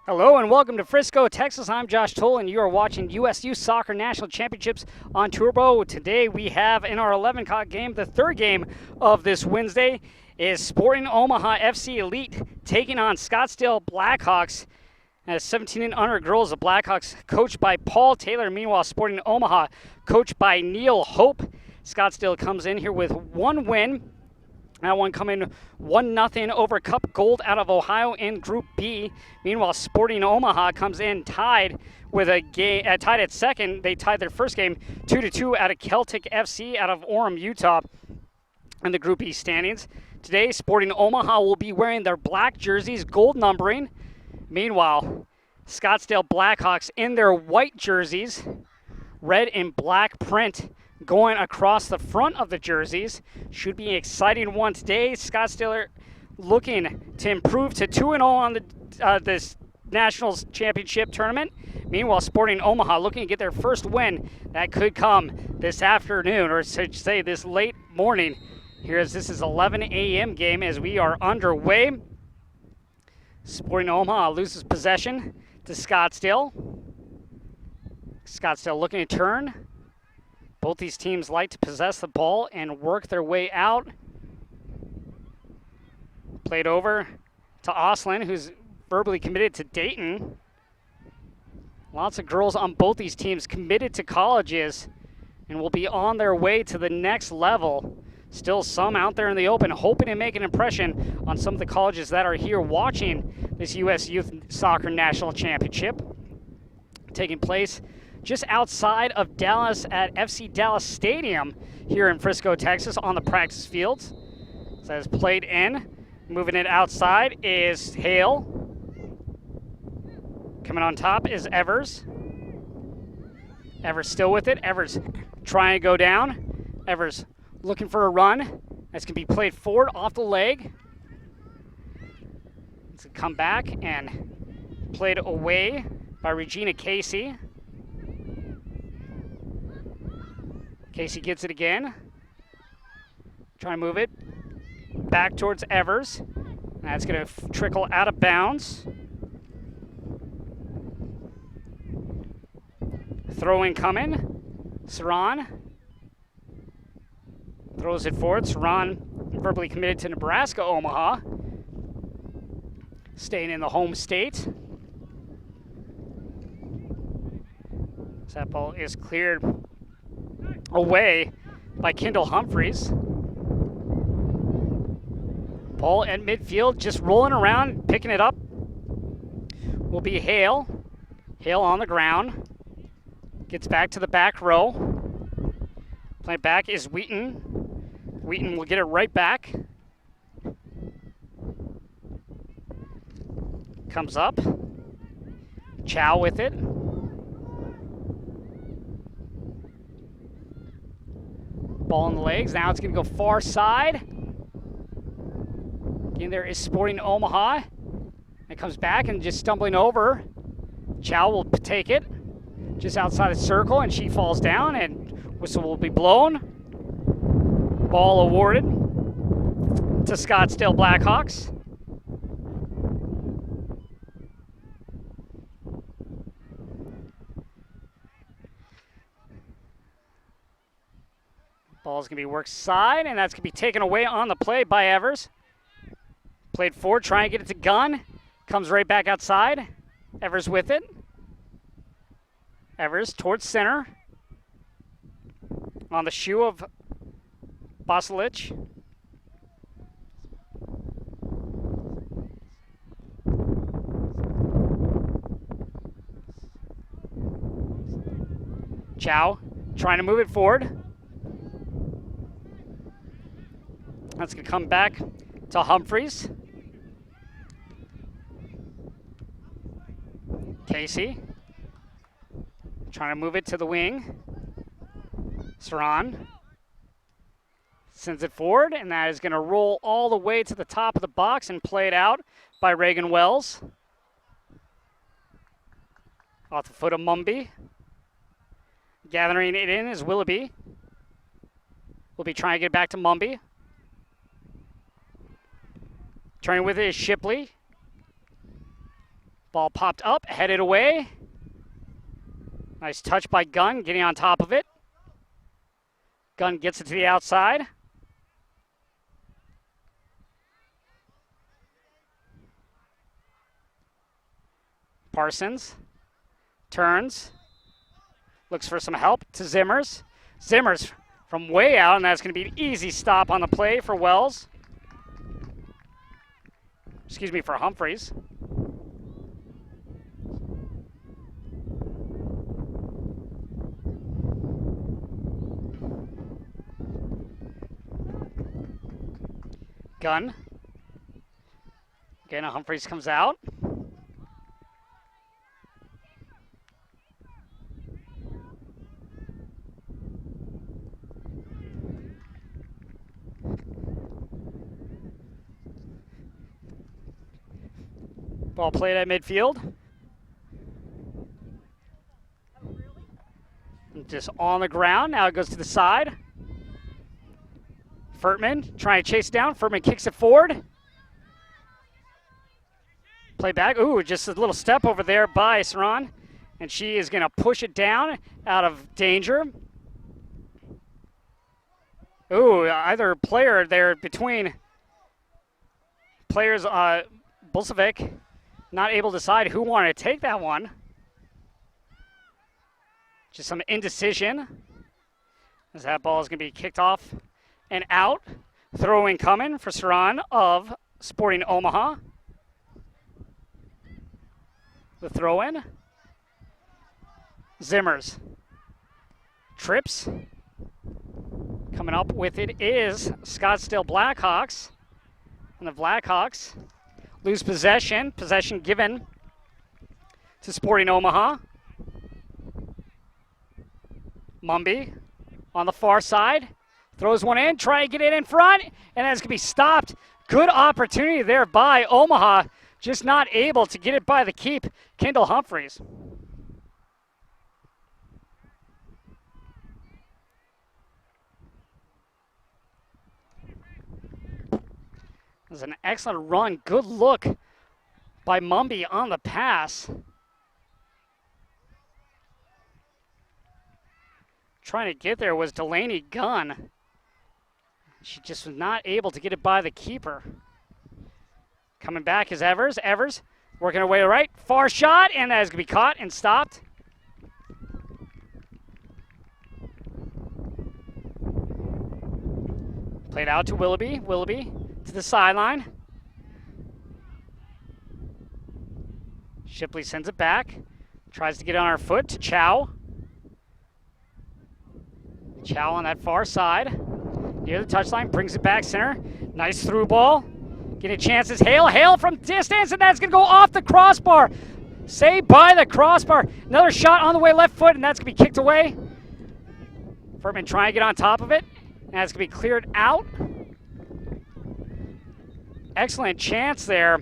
Hello and welcome to Frisco, Texas. I'm Josh Toll and you are watching USU Soccer National Championships on Turbo. Today we have in our 11 o'clock game, the third game of this Wednesday, is Sporting Omaha FC Elite taking on Scottsdale Blackhawks. As 17 and under girls, the Blackhawks coached by Paul Taylor. Meanwhile, Sporting Omaha coached by Neil Hope. Scottsdale comes in here with one win. That one coming 1-0 over Cup Gold out of Ohio in Group B. Meanwhile, Sporting Omaha comes in tied with a game, tied at second. They tied their first game 2-2 out of Celtic FC out of Orem, Utah, in the Group E standings. Today, Sporting Omaha will be wearing their black jerseys, gold numbering. Meanwhile, Scottsdale Blackhawks in their white jerseys, red and black print going across the front of the jerseys. Should be an exciting one today. Scottsdale looking to improve to 2-0 on this Nationals Championship tournament. Meanwhile, Sporting Omaha looking to get their first win. That could come this afternoon, or should say this late morning. Here as this is 11 a.m. game as we are underway. Sporting Omaha loses possession to Scottsdale. Scottsdale looking to turn. Both these teams like to possess the ball and work their way out. Played over to Oslin, who's verbally committed to Dayton. Lots of girls on both these teams committed to colleges and will be on their way to the next level. Still some out there in the open hoping to make an impression on some of the colleges that are here watching this U.S. Youth Soccer National Championship taking place just outside of Dallas at FC Dallas Stadium here in Frisco, Texas on the practice fields. So that is played in. Moving it outside is Hale. Coming on top is Evers. Evers still with it. Evers trying to go down. Evers looking for a run. That's going to be played forward off the leg. It's going to come back and played away by Regina Casey. Casey gets it again. Trying to move it back towards Evers. That's going to trickle out of bounds. Throw in coming. Saran throws it forward. Saran verbally committed to Nebraska Omaha. Staying in the home state. That ball is cleared away by Kendall Humphreys. Ball at midfield, just rolling around, picking it up will be Hale. Hale on the ground. Gets back to the back row. Playing back is Wheaton. Wheaton will get it right back. Comes up. Chow with it. Ball in the legs. Now it's going to go far side. Again, there is Sporting Omaha. It comes back and just stumbling over. Chow will take it just outside the circle, and she falls down, and whistle will be blown. Ball awarded to Scottsdale Blackhawks. Ball's going to be worked side, and that's going to be taken away on the play by Evers. Played forward, trying to get it to Gunn. Comes right back outside. Evers with it. Evers towards center. On the shoe of Basilich. Chow trying to move it forward. That's going to come back to Humphreys. Casey trying to move it to the wing. Saran sends it forward, and that is going to roll all the way to the top of the box and play it out by Reagan Wells. Off the foot of Mumby. Gathering it in is Willoughby. We'll be trying to get it back to Mumby. Turning with it is Shipley. Ball popped up, headed away. Nice touch by Gunn, getting on top of it. Gunn gets it to the outside. Parsons turns, looks for some help to Zimmers. Zimmers from way out, and that's going to be an easy stop on the play for Wells. Excuse me, for Humphreys. Gunn. Again, Humphreys comes out. Ball played at midfield. Just on the ground. Now it goes to the side. Furtman trying to chase it down. Furtman kicks it forward. Play back. Ooh, just a little step over there by Saran. And she is going to push it down out of danger. Ooh, either player there between players, Bulcevic, not able to decide who wanted to take that one. Just some indecision as that ball is going to be kicked off and out. Throw-in coming for Saran of Sporting Omaha. The throw-in. Zimmers. Trips. Coming up with it is Scottsdale Blackhawks. And the Blackhawks lose possession. Possession given to Sporting Omaha. Mumby on the far side. Throws one in, try to get it in front, and that's going to be stopped. Good opportunity there by Omaha. Just not able to get it by the keep. Kendall Humphreys. It was an excellent run. Good look by Mumby on the pass. Trying to get there was Delaney Gunn. She just was not able to get it by the keeper. Coming back is Evers. Evers working her way right. Far shot, and that is going to be caught and stopped. Played out to Willoughby. Willoughby to the sideline. Shipley sends it back. Tries to get on her foot to Chow. Chow on that far side. Near the touchline, brings it back center. Nice through ball. Getting chances. Hale. Hale from distance, and that's going to go off the crossbar. Saved by the crossbar. Another shot on the way left foot, and that's going to be kicked away. Furtman trying to get on top of it. And that's going to be cleared out. Excellent chance there.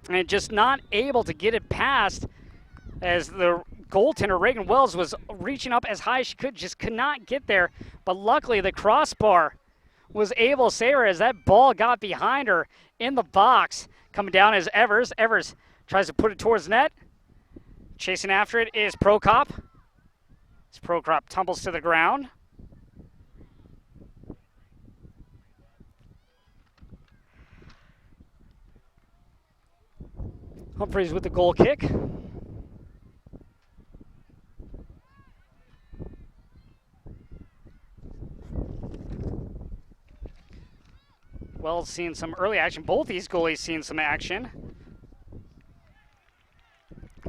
And just not able to get it past as the goaltender Reagan Wells was reaching up as high as she could, just could not get there. But luckily the crossbar was able to save her as that ball got behind her in the box. Coming down is Evers. Evers tries to put it towards net. Chasing after it is Prokop. As Prokop tumbles to the ground. Humphreys with the goal kick. Wells seeing some early action. Both these goalies seeing some action.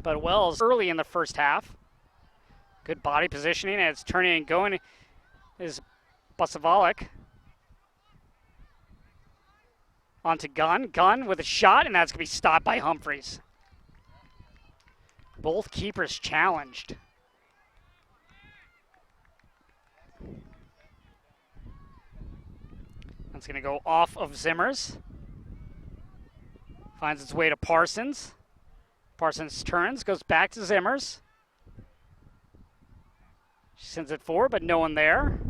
But Wells early in the first half. Good body positioning, and it's turning and going is Busavalik. On to Gunn. Gunn with a shot, and that's going to be stopped by Humphreys. Both keepers challenged. That's going to go off of Zimmers. Finds its way to Parsons. Parsons turns, goes back to Zimmers. She sends it forward, but no one there.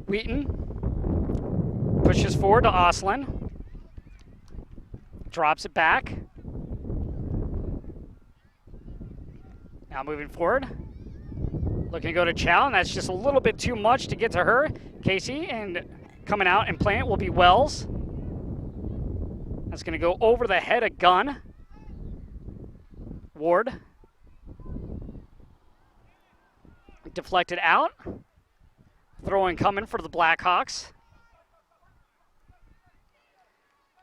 Wheaton pushes forward to Oslin. Drops it back. Now moving forward. Looking to go to Chow, and that's just a little bit too much to get to her. Casey, and coming out and playing it will be Wells. That's going to go over the head of Gunn. Ward. Deflected out. Throw-in coming for the Blackhawks.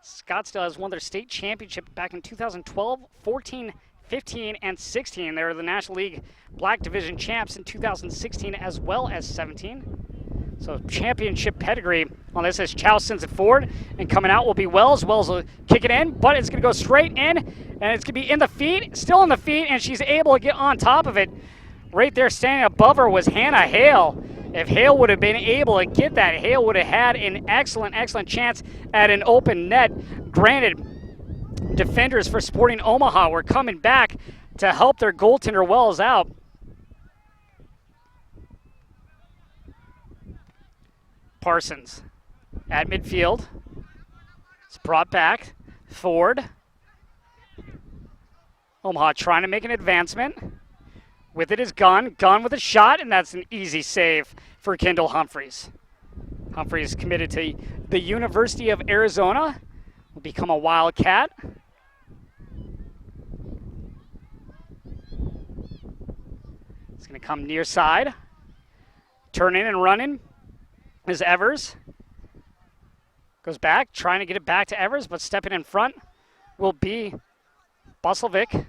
Scottsdale has won their state championship back in 2012, 14, 15, and 16. They were the National League Black Division champs in 2016 as well as 17. So championship pedigree on this as Chow sends it forward, and coming out will be Wells. Wells will kick it in, but it's going to go straight in, and it's going to be in the feet, still in the feet, and she's able to get on top of it. Right there standing above her was Hannah Hale. If Hale would have been able to get that, Hale would have had an excellent, excellent chance at an open net. Granted, defenders for Sporting Omaha were coming back to help their goaltender Wells out. Parsons at midfield. It's brought back. Ford. Omaha trying to make an advancement. With it is Gunn. Gunn with a shot, and that's an easy save for Kendall Humphreys. Humphreys committed to the University of Arizona. Will become a Wildcat. It's going to come near side. Turning and running is Evers. Goes back, trying to get it back to Evers, but stepping in front will be Busselvic.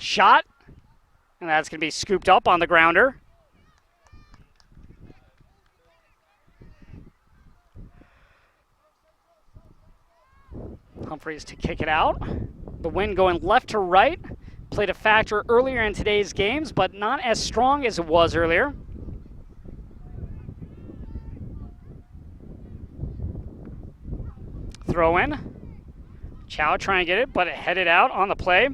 Shot, and that's going to be scooped up on the grounder. Humphreys to kick it out. The wind going left to right. Played a factor earlier in today's games, but not as strong as it was earlier. Throw in. Chow trying to get it, but it headed out on the play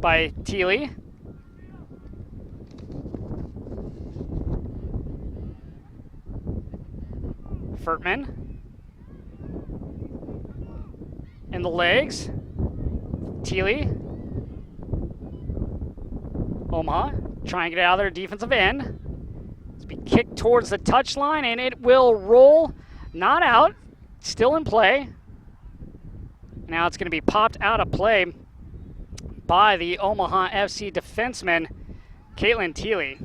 by Thiele. Furtman. In the legs. Thiele. Omaha trying to get out of their defensive end. It's be kicked towards the touchline, and it will roll. Not out. Still in play. Now it's going to be popped out of play by the Omaha FC defenseman, Caitlin Thiele.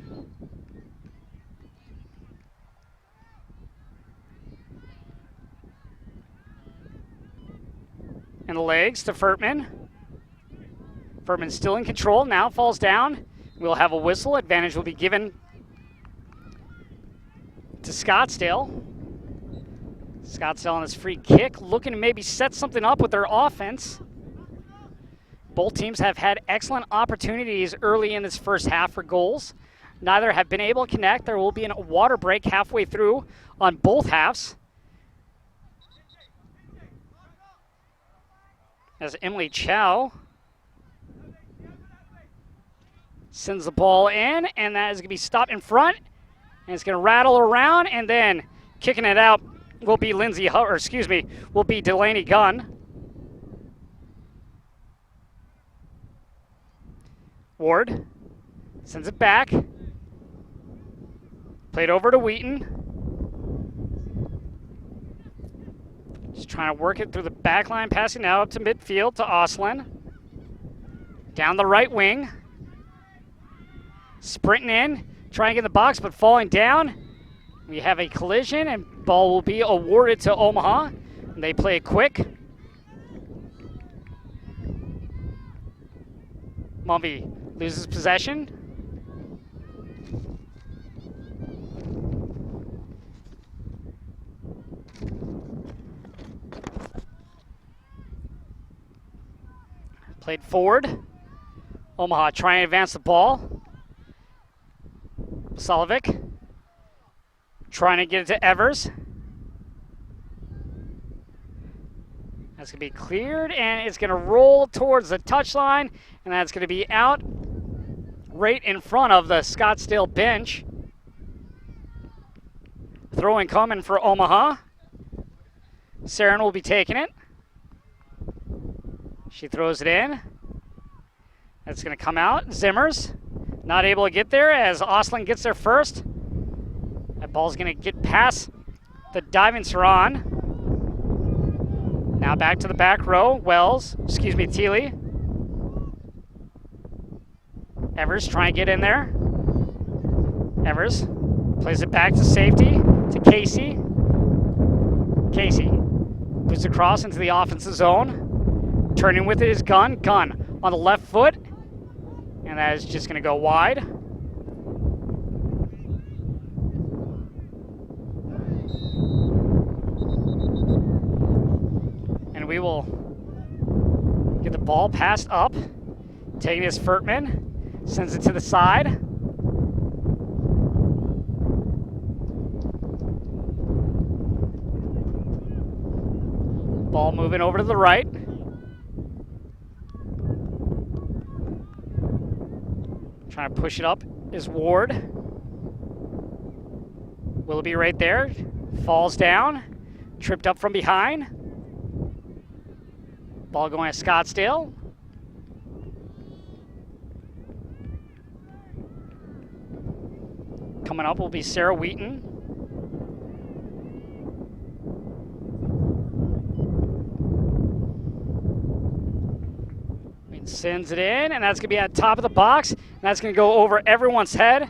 And the legs to Furtman. Furtman still in control, now falls down. We'll have a whistle. Advantage will be given to Scottsdale. Scottsdale on his free kick, looking to maybe set something up with their offense. Both teams have had excellent opportunities early in this first half for goals. Neither have been able to connect. There will be a water break halfway through on both halves. As Emily Chow sends the ball in, and that is going to be stopped in front. And it's going to rattle around, and then kicking it out will be will be Delaney Gunn. Ward sends it back. Played over to Wheaton. Just trying to work it through the back line, passing now up to midfield to Oslin. Down the right wing. Sprinting in, trying to get in the box, but falling down. We have a collision, and ball will be awarded to Omaha. And they play it quick. Mulvey loses possession. Played forward. Omaha trying to advance the ball. Solovic trying to get it to Evers. That's going to be cleared, and it's going to roll towards the touchline, and that's going to be out right in front of the Scottsdale bench. Throwing coming for Omaha. Saren will be taking it. She throws it in. That's going to come out. Zimmers not able to get there as Oslin gets there first. That ball's going to get past the diving Saran. Now back to the back row. Thiele. Evers trying to get in there. Evers plays it back to safety to Casey. Casey moves across into the offensive zone. Turning with it is Gunn. Gunn on the left foot. And that is just going to go wide. And we will get the ball passed up. Taking his Furtman. Sends it to the side. Ball moving over to the right. Trying to push it up is Ward. Willoughby right there. Falls down. Tripped up from behind. Ball going to Scottsdale. Coming up will be Sarah Wheaton. Wheaton sends it in, and that's going to be at the top of the box. And that's going to go over everyone's head.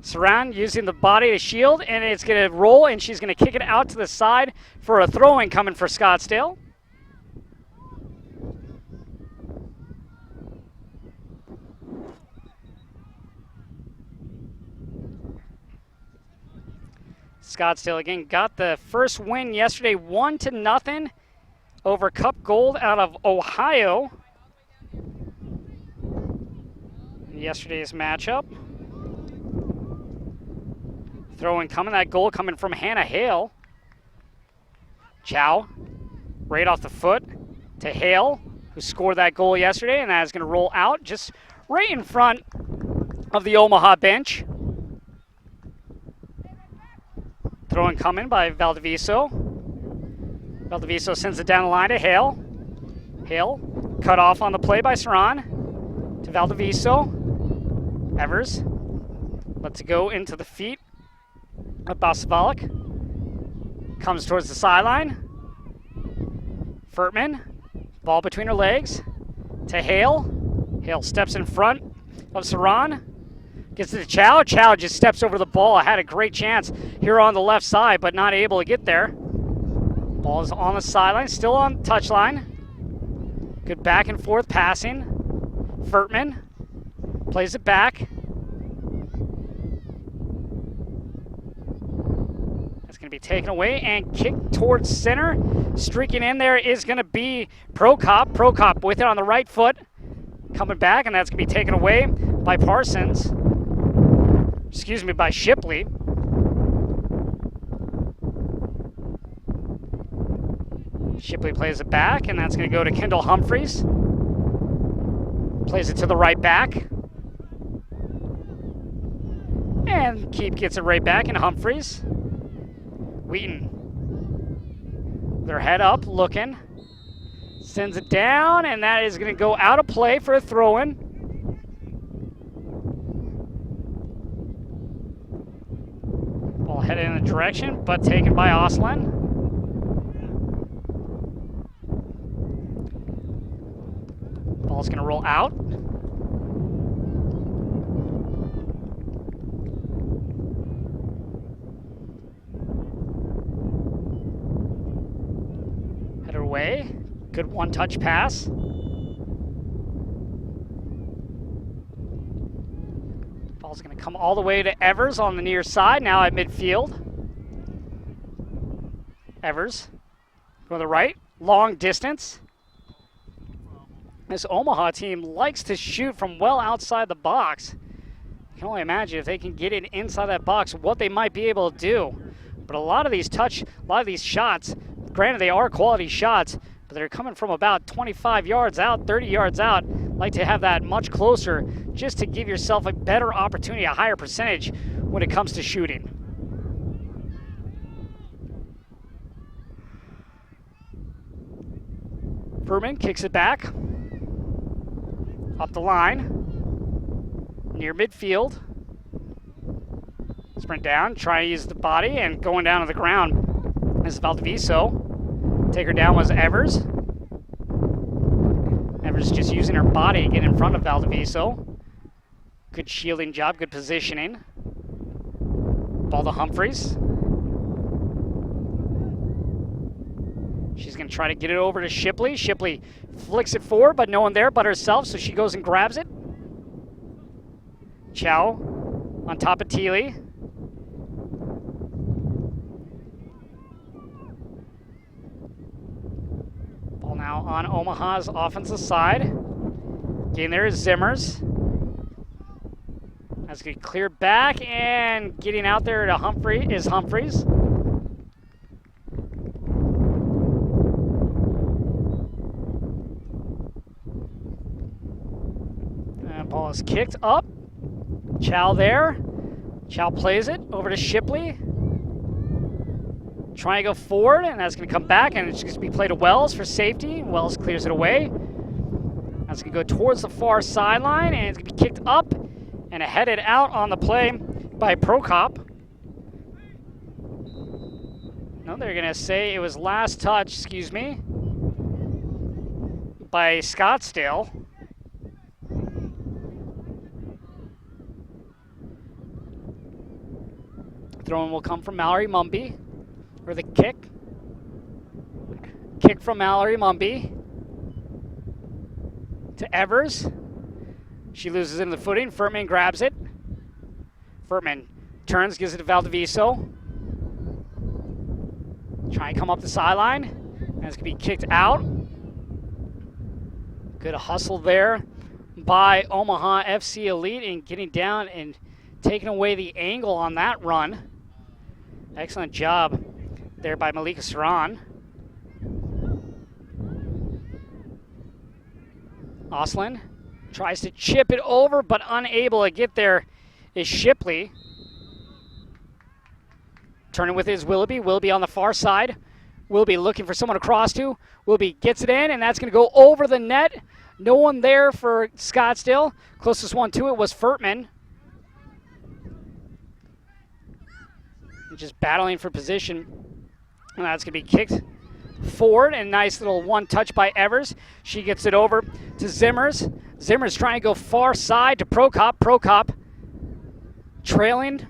Saran using the body to shield, and it's going to roll, and she's going to kick it out to the side for a throw-in coming for Scottsdale. Scottsdale again got the first win yesterday, 1-0 over Cup Gold out of Ohio. In yesterday's matchup. Throw-in coming, that goal coming from Hannah Hale. Chow, right off the foot to Hale, who scored that goal yesterday, and that is going to roll out just right in front of the Omaha bench. Throw-in coming by Valdiviso. Valdiviso sends it down the line to Hale. Hale cut off on the play by Saran to Valdiviso. Evers lets it go into the feet of Basavalik. Comes towards the sideline. Furtman, ball between her legs to Hale. Hale steps in front of Saran. Gets to Chow. Chow just steps over the ball. Had a great chance here on the left side, but not able to get there. Ball is on the sideline, still on the touchline. Good back and forth passing. Furtman plays it back. That's going to be taken away and kicked towards center. Streaking in there is going to be Prokop. Prokop with it on the right foot. Coming back, and that's going to be taken away by Parsons. By Shipley. Shipley plays it back, and that's going to go to Kendall Humphreys. Plays it to the right back. And Keep gets it right back, and Humphreys. Wheaton. Their head up, looking. Sends it down, and that is going to go out of play for a throw-in. Ball headed in a direction, but taken by Oslin. Ball's going to roll out. Headed away. Good one-touch pass. Ball's going to come all the way to Evers on the near side, now at midfield. Evers going to the right, long distance. This Omaha team likes to shoot from well outside the box. You can only imagine if they can get it inside that box, what they might be able to do. But a lot of these shots, granted they are quality shots, but they're coming from about 25 yards out, 30 yards out. Like to have that much closer just to give yourself a better opportunity, a higher percentage when it comes to shooting. Furman kicks it back. Up the line. Near midfield. Sprint down, try to use the body, and going down to the ground is Valdiviso. Taker down was Evers. Evers just using her body to get in front of Valdiviso. Good shielding job, good positioning. Ball to Humphreys. She's going to try to get it over to Shipley. Shipley flicks it forward, but no one there but herself, so she goes and grabs it. Chow on top of Thiele. Ball now on Omaha's offensive side. Getting there is Zimmers. That's going to clear back, and getting out there to Humphreys. Ball is kicked up. Chow there. Chow plays it over to Shipley. Trying to go forward, and that's going to come back, and it's going to be played to Wells for safety. Wells clears it away. That's going to go towards the far sideline, and it's going to be kicked up and headed out on the play by Prokop. No, they're going to say it was last touch, by Scottsdale. Throw-in will come from Mallory Mumby, or the kick. Kick from Mallory Mumby to Evers. She loses in the footing. Furtman grabs it. Furtman turns, gives it to Valdiviso. Trying to come up the sideline. And it's going to be kicked out. Good hustle there by Omaha FC Elite and getting down and taking away the angle on that run. Excellent job there by Malika Saran. Oslin tries to chip it over, but unable to get there is Shipley. Turning with his Willoughby. Willoughby on the far side. Willoughby looking for someone to cross to. Willoughby gets it in, and that's going to go over the net. No one there for Scottsdale. Closest one to it was Furtman. Just battling for position. And that's going to be kicked forward, and nice little one touch by Evers. She gets it over to Zimmers. Zimmers trying to go far side to Prokop. Prokop trailing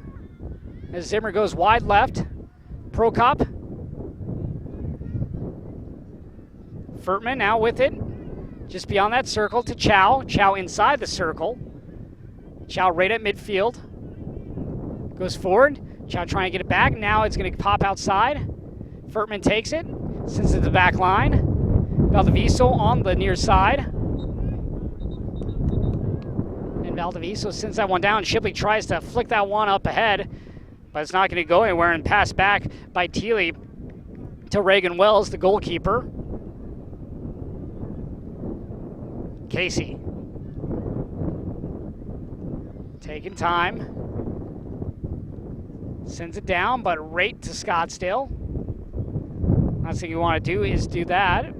as Zimmer goes wide left. Prokop. Furtman now with it. Just beyond that circle to Chow. Chow inside the circle. Chow right at midfield. Goes forward. Chow trying to get it back. Now it's going to pop outside. Furtman takes it. Sends it to the back line. Valdiviso on the near side. And Valdiviso sends that one down. Shipley tries to flick that one up ahead, but it's not going to go anywhere, and passed back by Thiele to Reagan Wells, the goalkeeper. Casey. Taking time. Sends it down, but right to Scottsdale. Last thing you want to do is do that.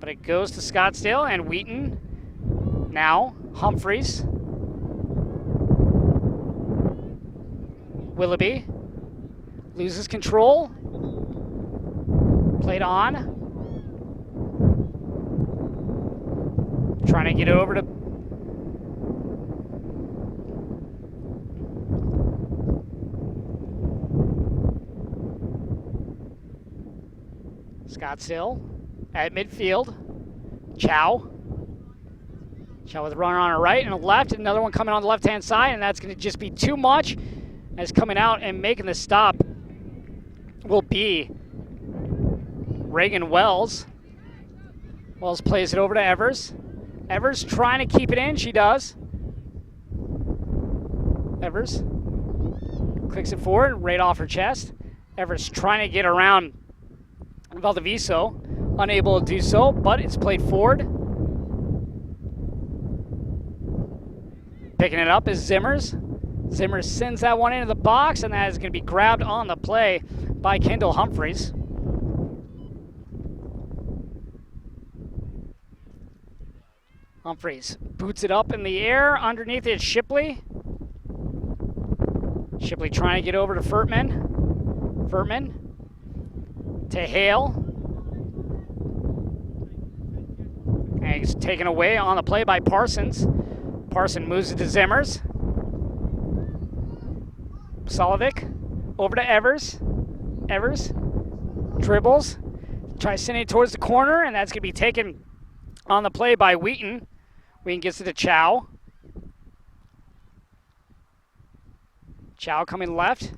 But it goes to Scottsdale, and Wheaton. Now, Humphreys. Willoughby. Loses control. Played on. Trying to get it over to Scottsdale at midfield. Chow. Chow with a runner on her right and a left. Another one coming on the left-hand side, and that's going to just be too much. As coming out and making the stop will be Reagan Wells. Wells plays it over to Evers. Evers trying to keep it in. She does. Evers clicks it forward, right off her chest. Evers trying to get around Valdiviso, unable to do so, but it's played forward. Picking it up is Zimmers. Zimmers sends that one into the box, and that is going to be grabbed on the play by Kendall Humphreys. Humphreys boots it up in the air. Underneath it, Shipley. Shipley trying to get over to Furtman. Furtman to Hale. And he's taken away on the play by Parsons. Parson moves it to Zimmers. Solovic over to Evers. Evers dribbles. Tries sending it towards the corner, and that's going to be taken on the play by Wheaton. Wheaton gets it to Chow. Chow coming left.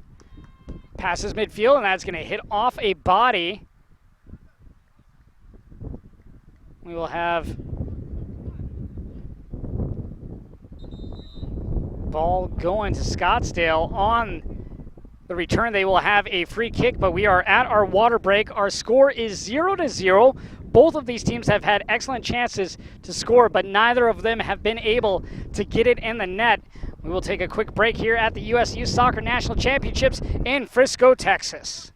Passes midfield, and that's going to hit off a body. We will have ball going to Scottsdale. On the return, they will have a free kick, but we are at our water break. Our score is 0-0. Both of these teams have had excellent chances to score, but neither of them have been able to get it in the net. We will take a quick break here at the USYS Soccer National Championships in Frisco, Texas.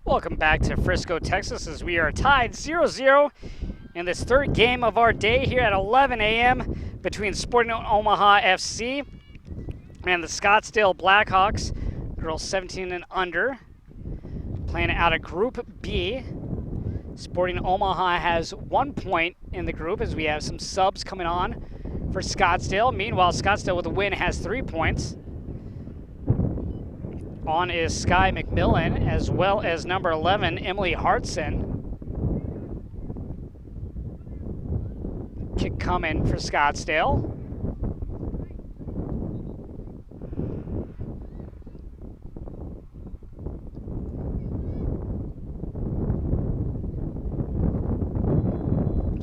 Welcome back to Frisco, Texas, as we are tied 0-0 in this third game of our day here at 11 a.m. between Sporting Omaha FC and the Scottsdale Blackhawks, girls 17 and under, playing out of Group B. Sporting Omaha has 1 point in the group as we have some subs coming on for Scottsdale. Meanwhile, Scottsdale with a win has 3 points. On is Sky McMillan, as well as number 11, Emily Hartson. Kick coming for Scottsdale.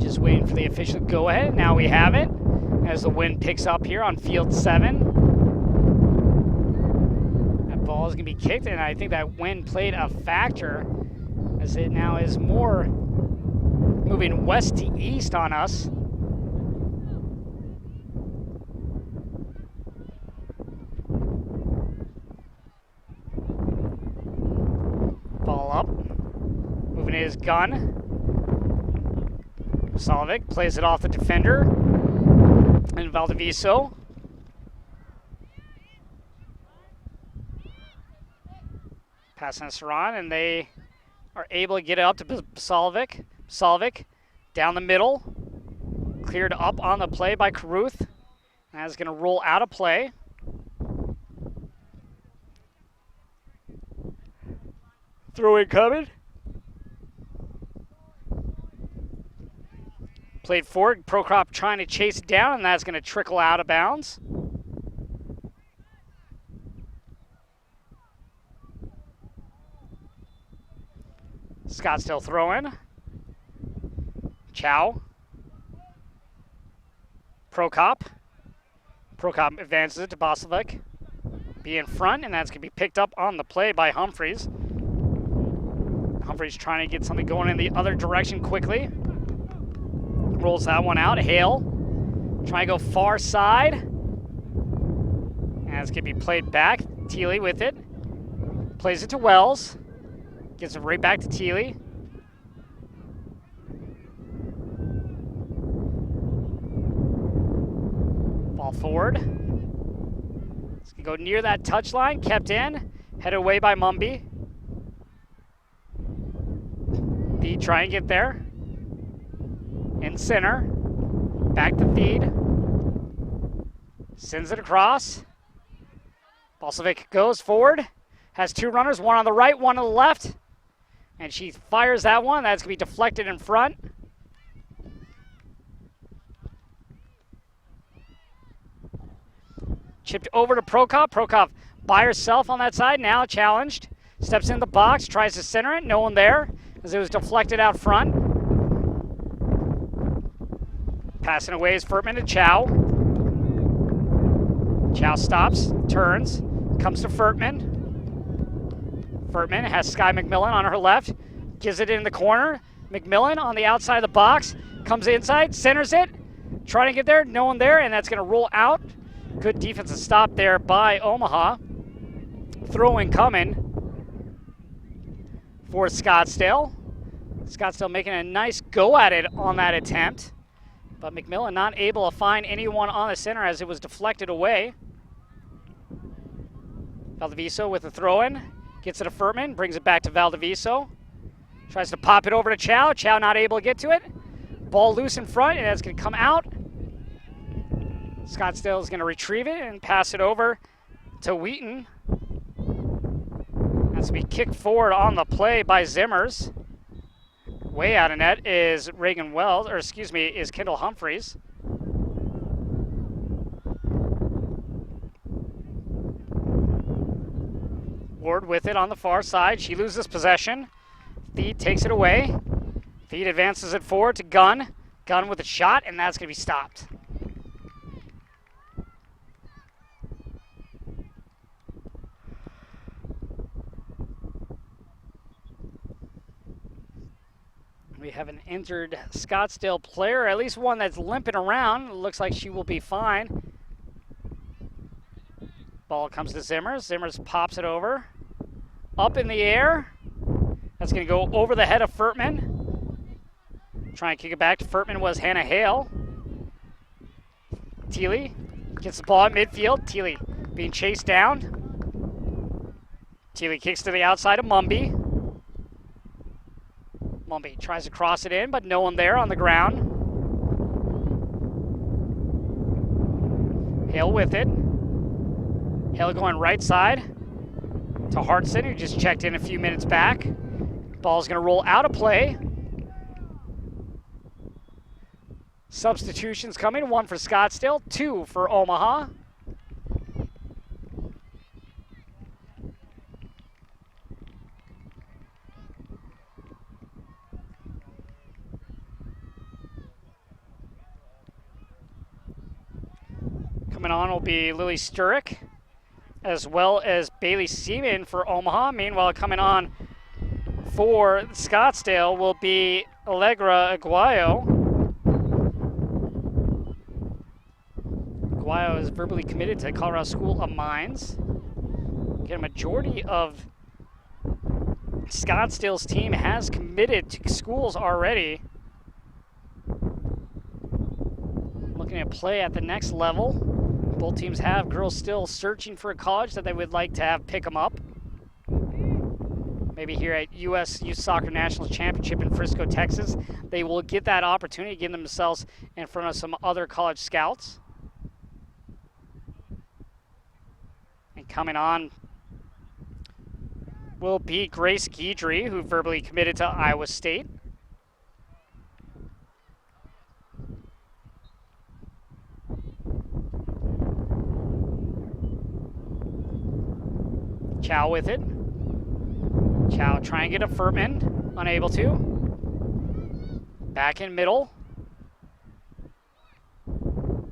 Just waiting for the official go-ahead. Now we have it as the wind picks up here on field 7. Ball is going to be kicked, and I think that wind played a factor as it now is more moving west to east on us. Ball up, moving his gun. Solovic plays it off the defender, and Valdiviso. Passing us around, and they are able to get it up to Solovic. Solovic down the middle. Cleared up on the play by Caruth. That is going to roll out of play. Throw in coming. Played forward. Prokop trying to chase it down, and that's going to trickle out of bounds. Scottsdale throw-in. Chow. Prokop. Prokop advances it to Boslovic. Be in front, and that's going to be picked up on the play by Humphreys. Humphreys trying to get something going in the other direction quickly. Rolls that one out. Hale trying to go far side. And it's going to be played back. Thiele with it. Plays it to Wells. Gives it right back to Thiele. Ball forward. It's going to go near that touchline. Kept in. Headed away by Mumby. Feed try and get there. In center. Back to Feed. Sends it across. Balsovic goes forward. Has two runners, one on the right, one on the left. And she fires that one. That's going to be deflected in front. Chipped over to Prokop. Prokop by herself on that side. Now challenged. Steps in the box. Tries to center it. No one there as it was deflected out front. Passing away is Furtman to Chow. Chow stops. Turns. Comes to Furtman. Furtman has Sky McMillan on her left. Gives it in the corner. McMillan on the outside of the box. Comes inside. Centers it. Trying to get there. No one there. And that's going to roll out. Good defensive stop there by Omaha. Throw-in coming for Scottsdale. Scottsdale making a nice go at it on that attempt. But McMillan not able to find anyone on the center as it was deflected away. Valdiviso with the throw-in. Gets it to Furtman. Brings it back to Valdiviso. Tries to pop it over to Chow. Chow not able to get to it. Ball loose in front, and it's going to come out. Scottsdale is going to retrieve it and pass it over to Wheaton. That's going to be kicked forward on the play by Zimmers. Way out of net is Reagan Wells, or excuse me, is Kendall Humphreys. Ward with it on the far side. She loses possession. Feed takes it away. Feed advances it forward to Gunn. Gunn with a shot, and that's going to be stopped. We have an injured Scottsdale player, at least one that's limping around. It looks like she will be fine. Ball comes to Zimmers. Zimmers pops it over. Up in the air. That's going to go over the head of Furtman. Trying to kick it back to Furtman was Hannah Hale. Thiele gets the ball at midfield. Thiele being chased down. Thiele kicks to the outside of Mumby. Mumby tries to cross it in, but no one there on the ground. Hale with it. Hale going right side to Hartson, who just checked in a few minutes back. Ball's going to roll out of play. Substitutions coming, one for Scottsdale, two for Omaha. Coming on will be Lily Sturrock, as well as Bailey Seaman for Omaha. Meanwhile, coming on for Scottsdale will be Allegra Aguayo. Aguayo is verbally committed to Colorado School of Mines. Again, a majority of Scottsdale's team has committed to schools already. Looking at play at the next level. Both teams have girls still searching for a college that they would like to have pick them up. Maybe here at USYS Soccer National Championship in Frisco, Texas, they will get that opportunity, getting themselves in front of some other college scouts. And coming on will be Grace Guidry, who verbally committed to Iowa State. Chow with it. Chow trying to get a Furtman, unable to. Back in middle.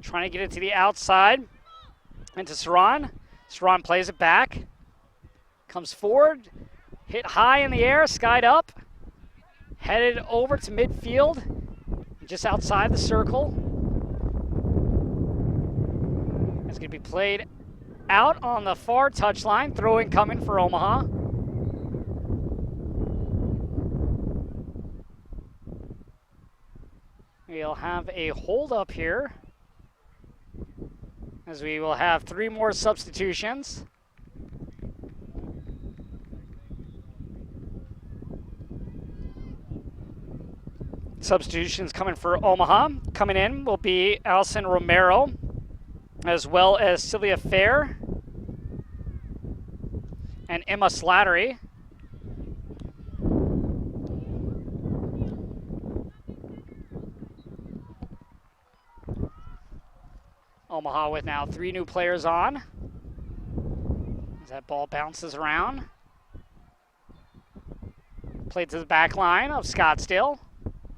Trying to get it to the outside. Into Saran. Saran plays it back. Comes forward. Hit high in the air, skied up. Headed over to midfield. Just outside the circle. It's going to be played out on the far touchline. Throw-in coming for Omaha. We'll have a hold up here, as we will have 3 more substitutions. Substitutions coming for Omaha. Coming in will be Allison Romero, as well as Sylvia Fair and Emma Slattery. Omaha with now 3 new players on. As that ball bounces around. Played to the back line of Scottsdale.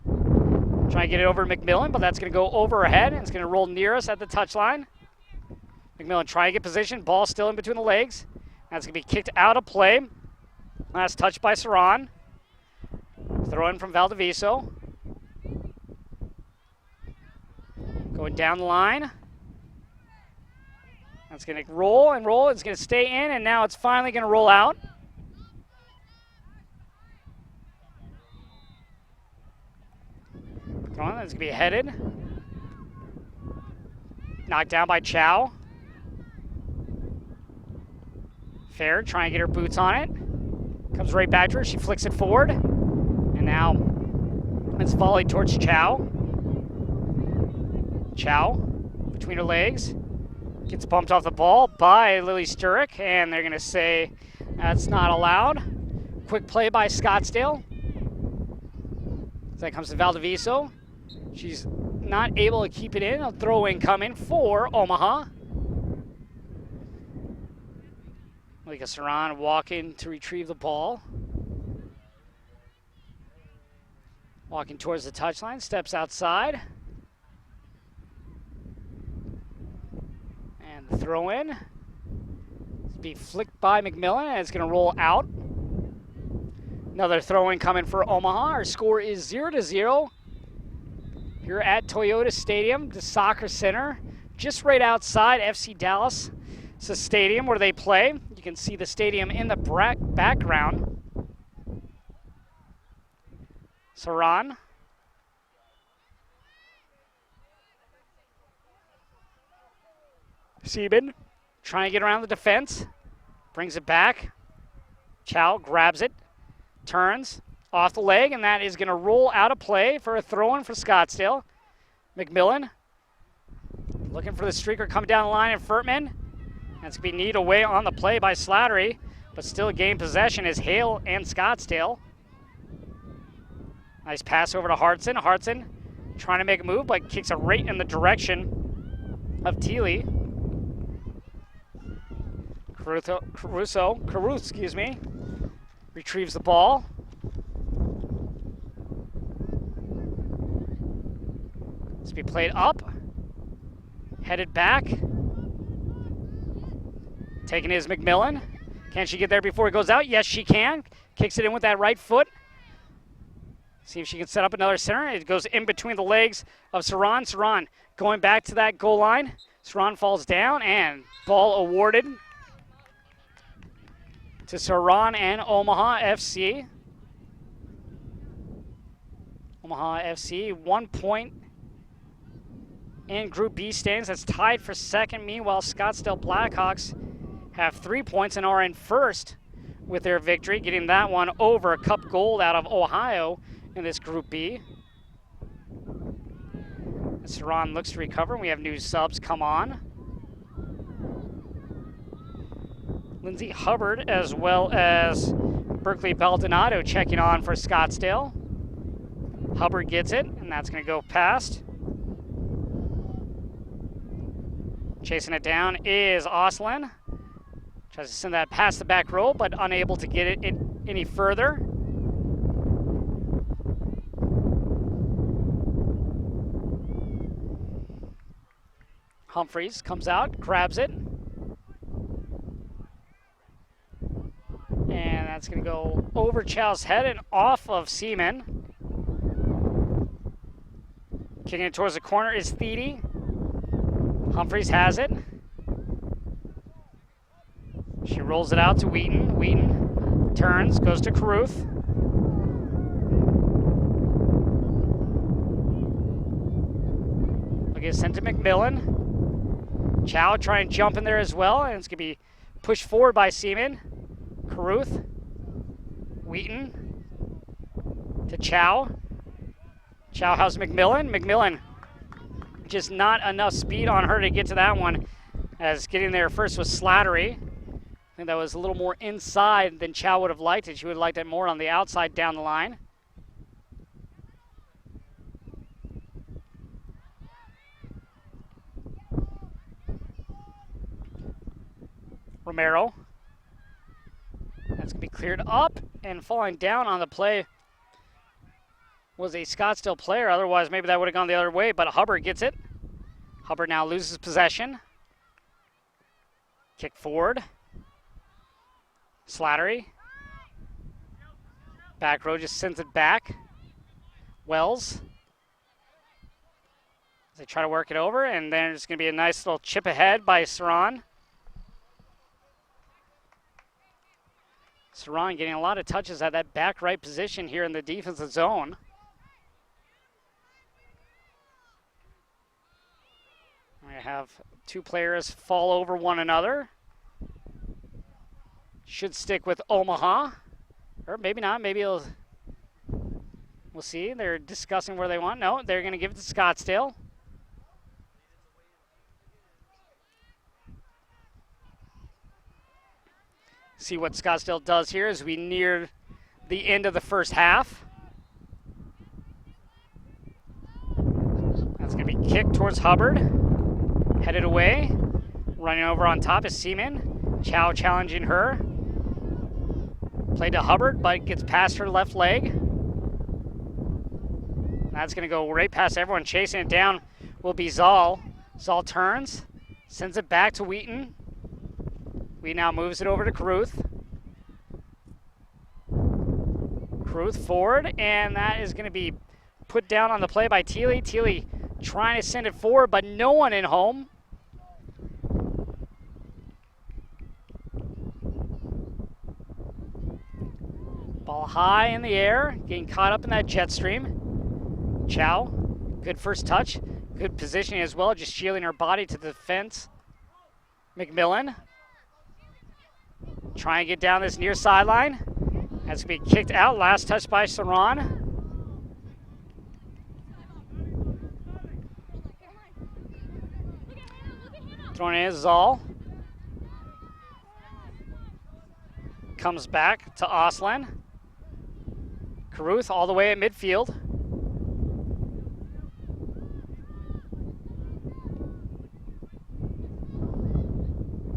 Trying to get it over to McMillan, but that's going to go over her head, and it's going to roll near us at the touchline. McMillan trying to get position. Ball still in between the legs. That's going to be kicked out of play. Last touch by Saran. Throw in from Valdiviso. Going down the line. That's going to roll and roll. It's going to stay in, and now it's finally going to roll out. That's going to be headed. Knocked down by Chow. Fair, trying to get her boots on it. Comes right back to her. She flicks it forward. And now it's volleyed towards Chow. Chow, between her legs. Gets bumped off the ball by Lily Sturrock, and they're going to say that's not allowed. Quick play by Scottsdale. That comes to Valdiviso. She's not able to keep it in. A throw-in coming for Omaha. Malika Saran walking to retrieve the ball. Walking towards the touchline, steps outside. And the throw-in. Be flicked by McMillan, and it's going to roll out. Another throw-in coming for Omaha. Our score is 0-0. Here at Toyota Stadium, the soccer center, just right outside FC Dallas. It's a stadium where they play. You can see the stadium in the background. Saran. Sieben trying to get around the defense. Brings it back. Chow grabs it. Turns off the leg, and that is going to roll out of play for a throw-in for Scottsdale. McMillan looking for the streaker coming down the line, and Furtman. That's going to be kneed away on the play by Slattery, but still gain possession is Hale and Scottsdale. Nice pass over to Hartson. Hartson trying to make a move, but kicks it right in the direction of Thiele. Caruso, retrieves the ball. It's to be played up. Headed back. Taking is McMillan. Can she get there before it goes out? Yes, she can. Kicks it in with that right foot. See if she can set up another center. It goes in between the legs of Saran. Saran going back to that goal line. Saran falls down, and ball awarded to Saran and Omaha FC. Omaha FC, 1 point in Group B standings. That's tied for second. Meanwhile, Scottsdale Blackhawks have 3 points and are in first with their victory, getting that one over a Cup Gold out of Ohio in this Group B. Saran looks to recover. We have new subs come on. Lindsay Hubbard as well as Berkeley Baldonado checking on for Scottsdale. Hubbard gets it, and that's going to go past. Chasing it down is Oslin. Tries to send that past the back row, but unable to get it any further. Humphreys comes out, grabs it. And that's going to go over Chow's head and off of Seaman. Kicking it towards the corner is Thede. Humphreys has it. She rolls it out to Wheaton. Wheaton turns, goes to Caruth. Look at sent to McMillan. Chow trying and jump in there as well, and it's going to be pushed forward by Seaman. Caruth. Wheaton to Chow. Chow has McMillan. McMillan, just not enough speed on her to get to that one, as getting there first was Slattery. I think that was a little more inside than Chow would have liked it. She would have liked it more on the outside down the line. Romero. That's going to be cleared up, and falling down on the play was a Scottsdale player. Otherwise, maybe that would have gone the other way, but Hubbard gets it. Hubbard now loses possession. Kick forward. Slattery. Back row just sends it back. Wells. They try to work it over, and then it's going to be a nice little chip ahead by Saran. Saran getting a lot of touches at that back right position here in the defensive zone. We have two players fall over one another. Should stick with Omaha. Or maybe not. Maybe we'll see. They're discussing where they want. No, they're going to give it to Scottsdale. See what Scottsdale does here as we near the end of the first half. That's going to be kicked towards Hubbard. Headed away. Running over on top is Seaman. Chow challenging her. Played to Hubbard, but gets past her left leg. That's going to go right past everyone. Chasing it down will be Zoll. Zoll turns. Sends it back to Wheaton. Wheaton now moves it over to Caruth. Caruth forward, and that is going to be put down on the play by Thiele. Thiele trying to send it forward, but no one in home. Ball high in the air, getting caught up in that jet stream. Chow, good first touch, good positioning as well, just shielding her body to the defense. McMillan, trying to get down this near sideline. That's going to be kicked out, last touch by Saran. Throwing in Zoll. Comes back to Oslin. Caruth all the way at midfield.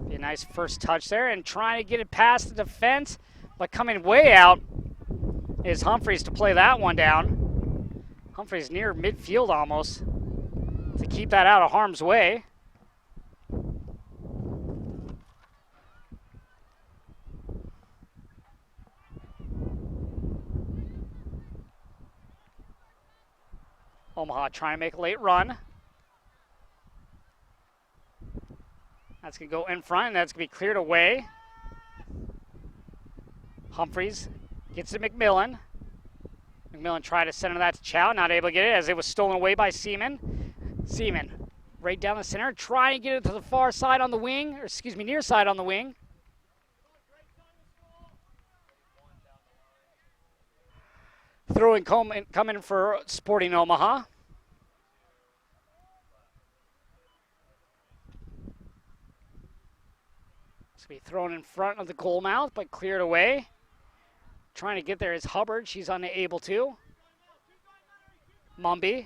Be a nice first touch there, and trying to get it past the defense, but coming way out is Humphreys to play that one down. Humphreys near midfield almost to keep that out of harm's way. Omaha trying to make a late run. That's going to go in front, and that's going to be cleared away. Humphreys gets to McMillan. McMillan tried to send that to Chow, not able to get it as it was stolen away by Seaman. Seaman right down the center, trying to get it to the far side on the wing, or excuse me, near side on the wing. Throwing coming for Sporting Omaha. It's going to be thrown in front of the goal mouth, but cleared away. trying to get there is Hubbard. She's unable to. Mumby.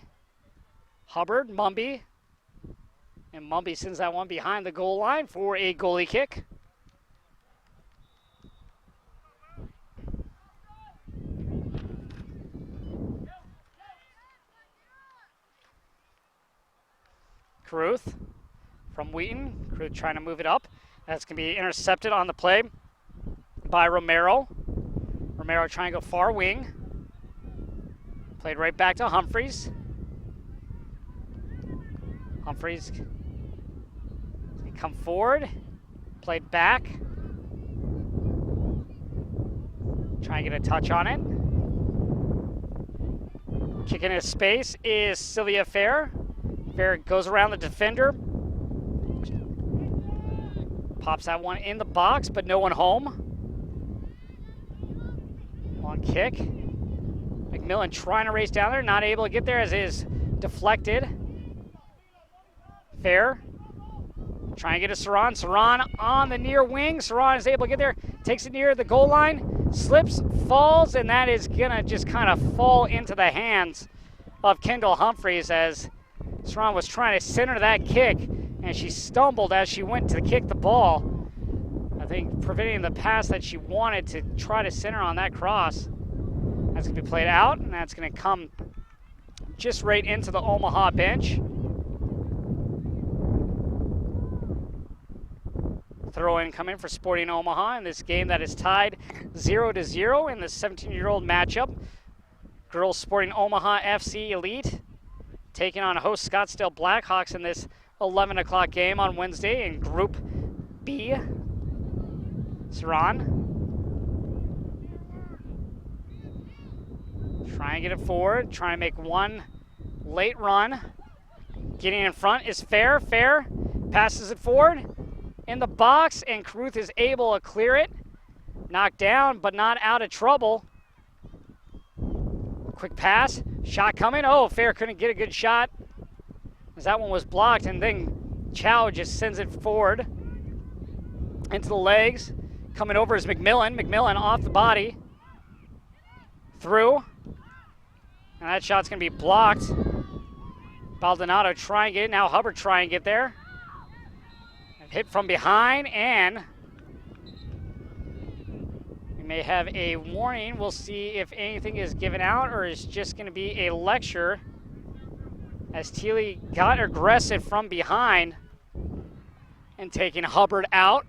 Hubbard, Mumby. And Mumby sends that one behind the goal line for a goalie kick. Caruth from Wheaton. Caruth trying to move it up. That's going to be intercepted on the play by Romero. Romero trying to go far wing. Played right back to Humphreys. Humphreys come forward. Played back. Trying to get a touch on it. Kicking into space is Sylvia Fair. Fair goes around the defender. Pops that one in the box, but no one home. Long kick. McMillan trying to race down there, not able to get there as it is deflected. Fair. Trying to get to Saran. Saran on the near wing. Saran is able to get there, takes it near the goal line, slips, falls, and that is going to just kind of fall into the hands of Kendall Humphreys as Saran was trying to center that kick, and she stumbled as she went to kick the ball. I think preventing the pass that she wanted to try to center on that cross. That's going to be played out, and that's going to come just right into the Omaha bench. Throw-in coming for Sporting Omaha in this game that is tied 0-0 in the 17-year-old matchup. Girls Sporting Omaha FC Elite taking on host Scottsdale Blackhawks in this 11 o'clock game on Wednesday in Group B. Saran. Try and get it forward. Try and make one late run. Getting in front is Fair. Fair passes it forward in the box, and Caruth is able to clear it. Knocked down, but not out of trouble. Quick pass. Shot coming. Oh, Fair couldn't get a good shot as that one was blocked, and then Chow just sends it forward into the legs. Coming over is McMillan. McMillan off the body. Through. And that shot's going to be blocked. Baldonado trying to get it. Now Hubbard trying to get there. Hit from behind, and we may have a warning. We'll see if anything is given out or is just going to be a lecture as Thiele got aggressive from behind and taking Hubbard out.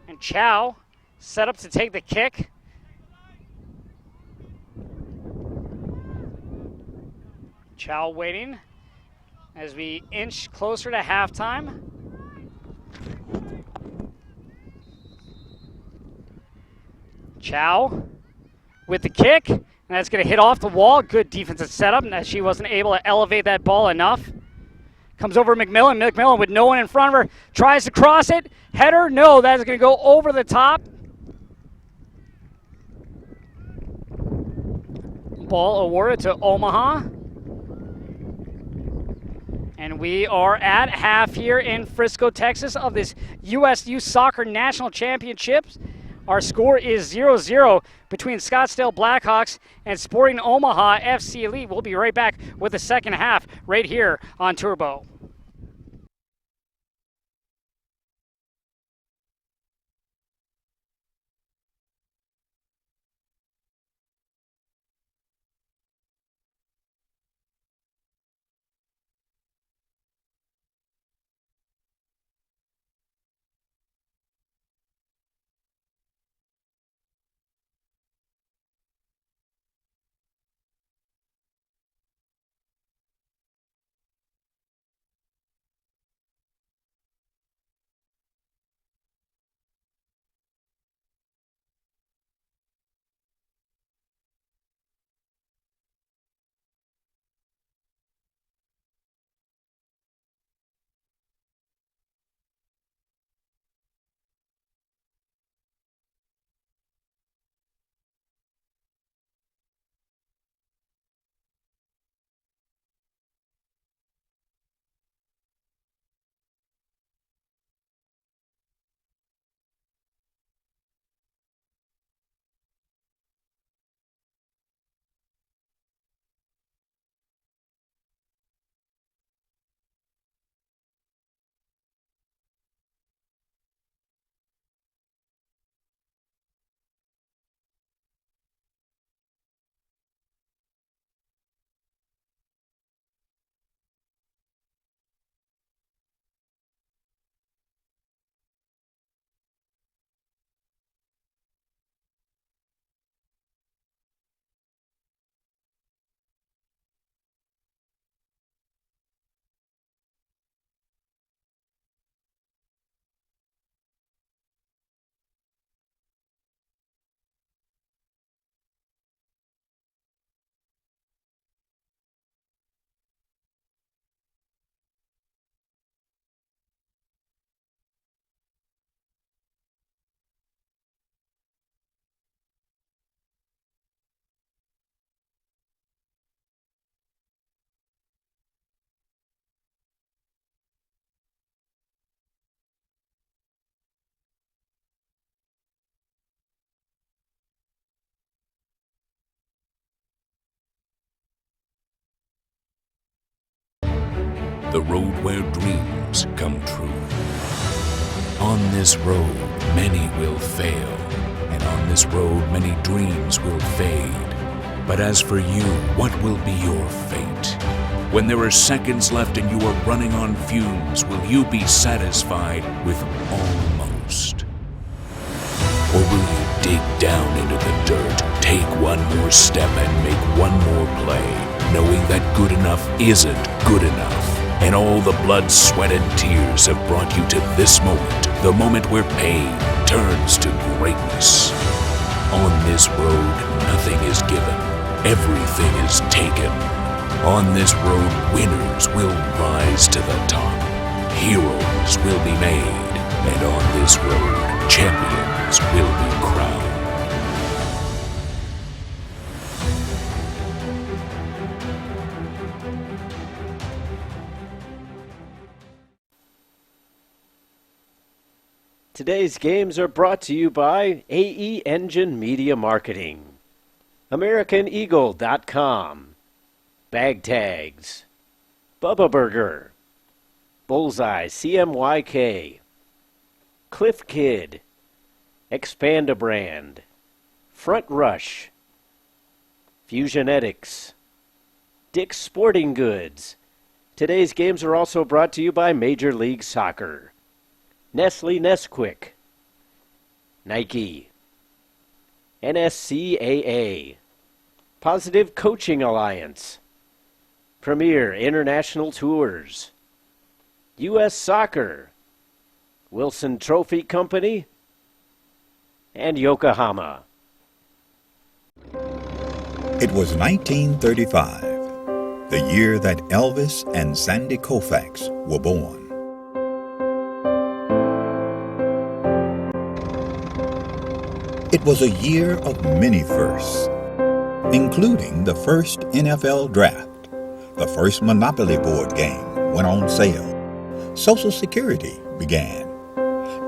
And Chow set up to take the kick. Chow waiting as we inch closer to halftime. Chow with the kick, and that's going to hit off the wall. Good defensive setup, and she wasn't able to elevate that ball enough. Comes over McMillan. McMillan with no one in front of her. Tries to cross it. Header, no, that is going to go over the top. Ball awarded to Omaha. And we are at half here in Frisco, Texas of this USU Soccer National Championships. Our score is 0-0 between Scottsdale Blackhawks and Sporting Omaha FC Elite. We'll be right back with the second half right here on Turbo. the road where dreams come true. On this road, many will fail, and on this road, many dreams will fade. But as for you, what will be your fate? When there are seconds left and you are running on fumes, will you be satisfied with almost? Or will you dig down into the dirt, take one more step and make one more play, knowing that good enough isn't good enough? And all the blood, sweat, and tears have brought you to this moment, the moment where pain turns to greatness. On this road, nothing is given, everything is taken. On this road, winners will rise to the top, heroes will be made, and on this road, champions will be crowned. Today's games are brought to you by AE Engine Media Marketing, AmericanEagle.com, Bag Tags, Bubba Burger, Bullseye CMYK, Cliff Kid, Expand-A-Brand, Front Rush, Fusionetics, Dick's Sporting Goods. Today's games are also brought to you by Major League Soccer, Nestle Nesquik, Nike, NSCAA, Positive Coaching Alliance, Premier International Tours, U.S. Soccer, Wilson Trophy Company, and Yokohama. It was 1935, the year that Elvis and Sandy Koufax were born. It was a year of many firsts, including the first NFL draft, the first Monopoly board game went on sale, Social Security began,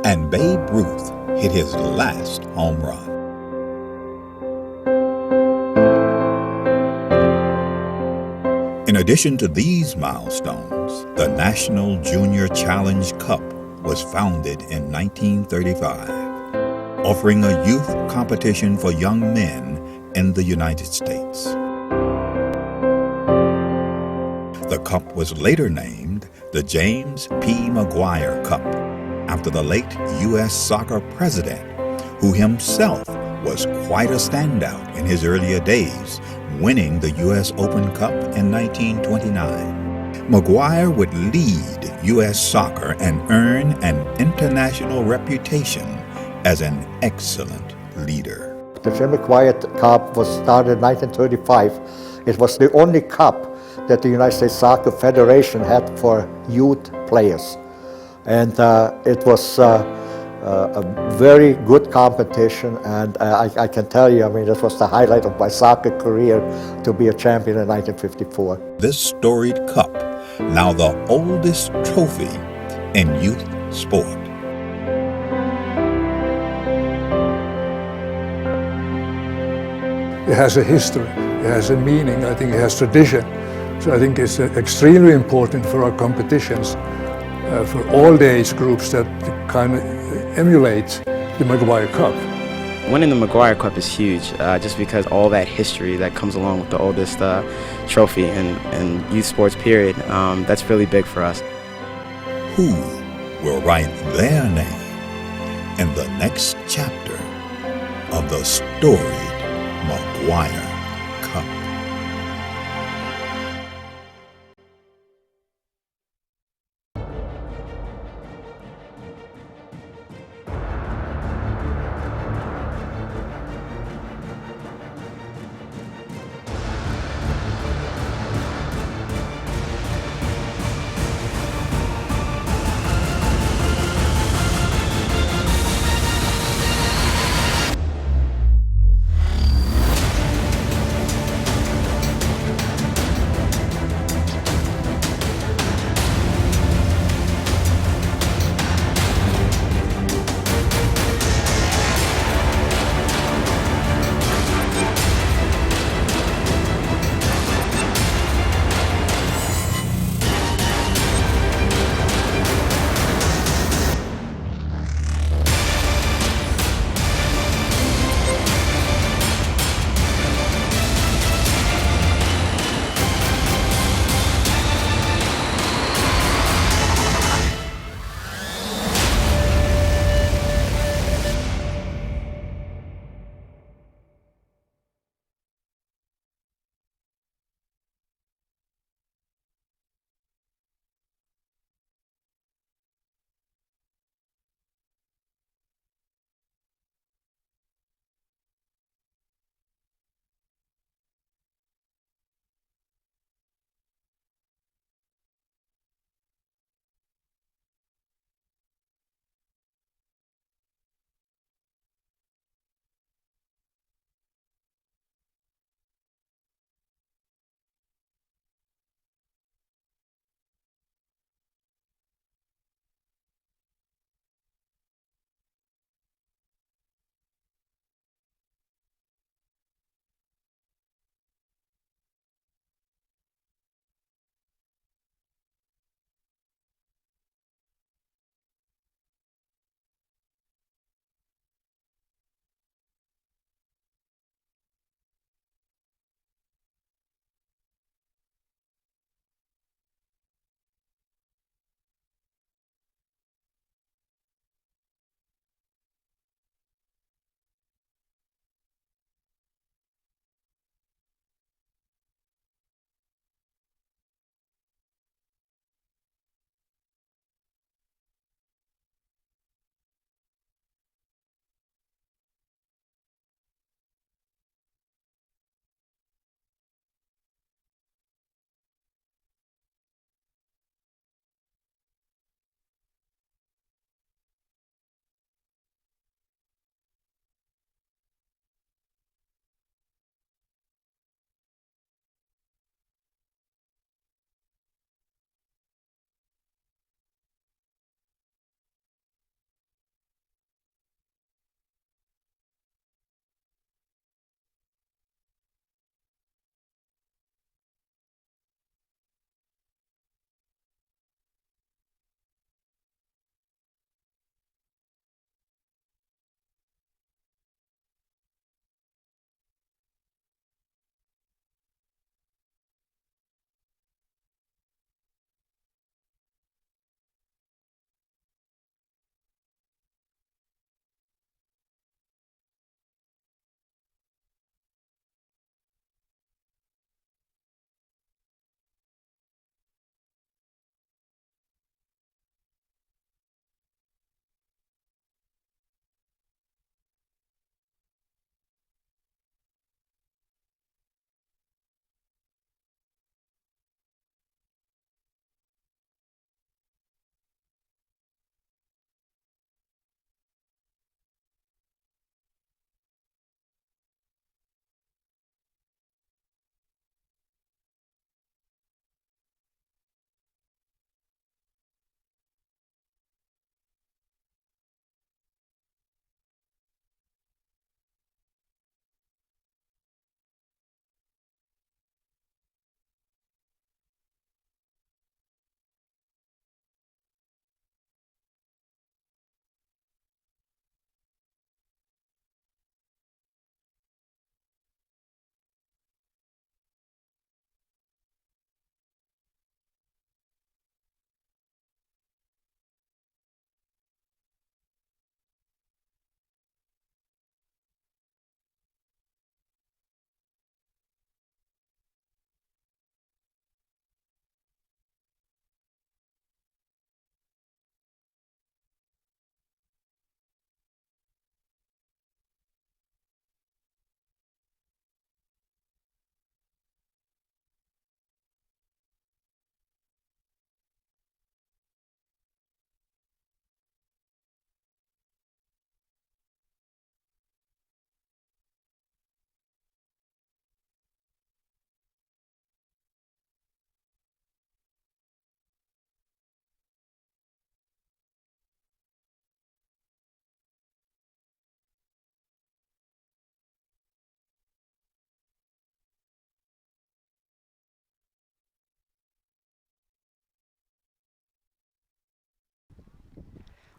and Babe Ruth hit his last home run. In addition to these milestones, the National Junior Challenge Cup was founded in 1935. Offering a youth competition for young men in the United States. The cup was later named the James P. McGuire Cup, after the late U.S. Soccer president, who himself was quite a standout in his earlier days, winning the U.S. Open Cup in 1929. McGuire would lead U.S. soccer and earn an international reputation as an excellent leader. The Jim McGuire Cup was started in 1935. It was the only cup that the United States Soccer Federation had for youth players. And it was a very good competition, and I can tell you, I mean, this was the highlight of my soccer career to be a champion in 1954. This storied cup, now the oldest trophy in youth sport. It has a history, it has a meaning, I think it has tradition. So I think it's extremely important for our competitions, for all the age groups that kind of emulate the McGuire Cup. Winning the McGuire Cup is huge, just because all that history that comes along with the oldest trophy in youth sports period, that's really big for us. Who will write their name in the next chapter of the storied McGuire Cup?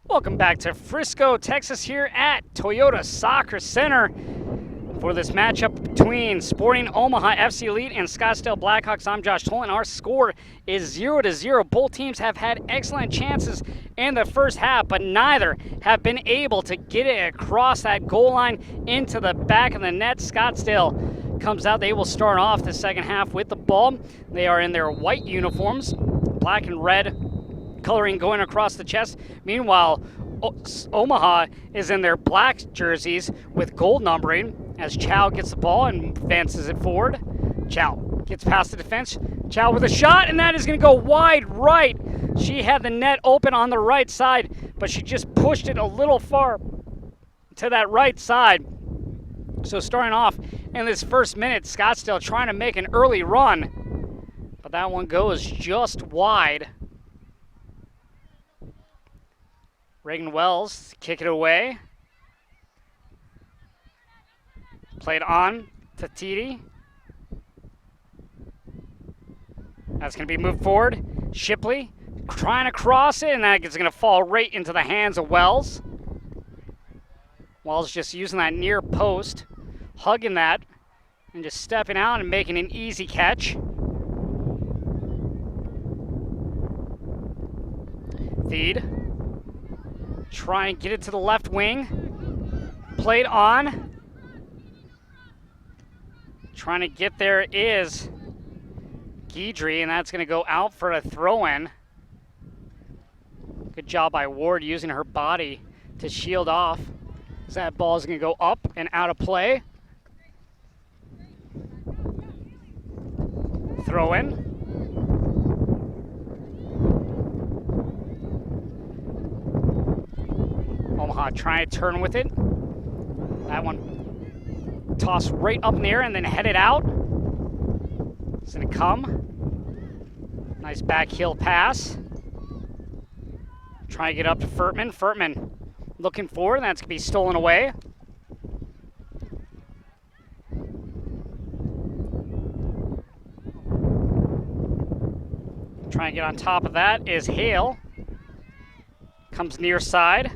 Welcome back to Frisco, Texas, here at Toyota Soccer Center for this matchup between Sporting Omaha FC Elite and Scottsdale Blackhawks. I'm Josh Tolan. Our score is 0-0. Both teams have had excellent chances in the first half, but neither have been able to get it across that goal line into the back of the net. Scottsdale comes out. They will start off the second half with the ball. They are in their white uniforms, black and red coloring going across the chest. Meanwhile, Omaha is in their black jerseys with gold numbering as Chow gets the ball and advances it forward. Chow gets past the defense. Chow with a shot, and that is going to go wide right. She had the net open on the right side, but she just pushed it a little far to that right side. So starting off in this first minute, Scottsdale trying to make an early run, but that one goes just wide. Reagan Wells, kick it away. Played on to Titi. That's going to be moved forward. Shipley trying to cross it, and that is going to fall right into the hands of Wells. Wells just using that near post, hugging that, and just stepping out and making an easy catch. Feed. Try and get it to the left wing. Played on. Trying to get there is Guidry, and that's going to go out for a throw-in. Good job by Ward using her body to shield off. As that ball is going to go up and out of play. Throw-in. Omaha trying to turn with it. That one tossed right up in the air and then headed out. It's going to come. Nice back heel pass. Trying to get up to Furtman. Furtman looking forward, and that's going to be stolen away. Trying to get on top of that is Hale. Comes near side.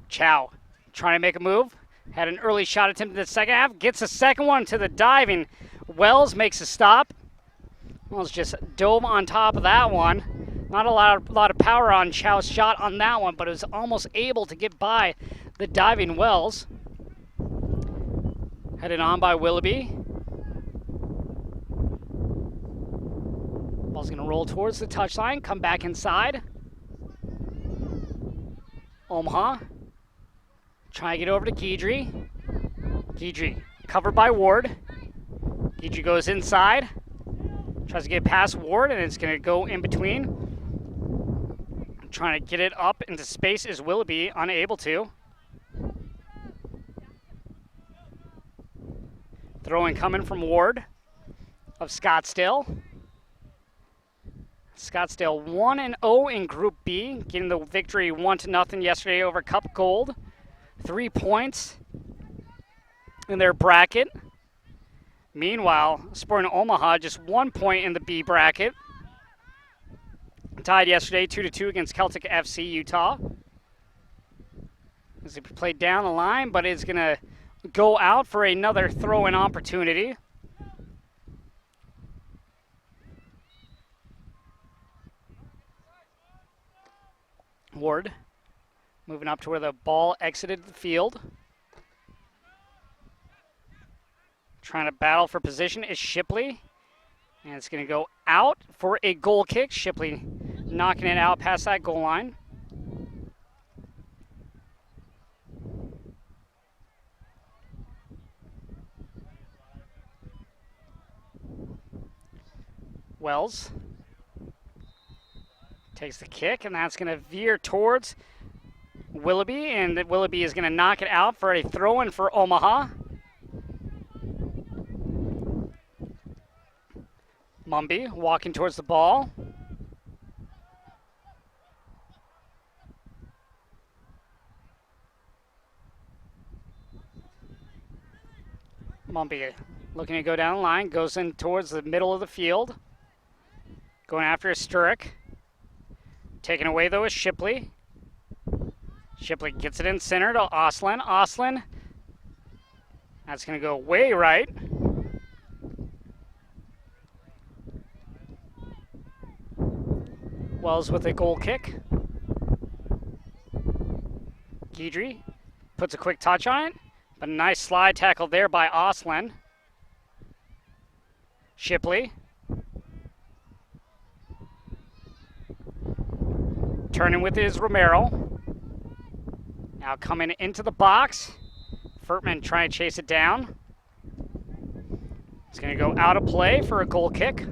Chow trying to make a move. Had an early shot attempt in the second half. Gets a second one to the diving. Wells makes a stop. Wells just dove on top of that one. Not a lot of power on Chow's shot on that one, but it was almost able to get by the diving Wells. Headed on by Willoughby. Ball's going to roll towards the touchline. Come back inside. Omaha. Try to get over to Guidry. Guidry covered by Ward. Guidry goes inside. Tries to get past Ward, and it's going to go in between. Trying to get it up into space is Willoughby, unable to. Throw-in coming from Ward of Scottsdale. Scottsdale 1-0 in Group B, getting the victory 1-0 yesterday over Cup Gold. 3 points in their bracket. Meanwhile, Sporting Omaha just 1 point in the B bracket. Tied yesterday 2-2 against Celtic FC Utah. As it played down the line, but it's going to go out for another throw-in opportunity. Ward moving up to where the ball exited the field. Trying to battle for position is Shipley. And it's going to go out for a goal kick. Shipley knocking it out past that goal line. Wells takes the kick, and that's going to veer towards Willoughby, and Willoughby is going to knock it out for a throw-in for Omaha. Mumby walking towards the ball. Mumby looking to go down the line, goes in towards the middle of the field. Going after Sturrock. Taken away, though, is Shipley. Shipley gets it in center to Oslin. Oslin. That's going to go way right. Wells with a goal kick. Guidry puts a quick touch on it, but a nice slide tackle there by Oslin. Shipley. Turning with his Romero. Now coming into the box. Furtman trying to chase it down. It's going to go out of play for a goal kick.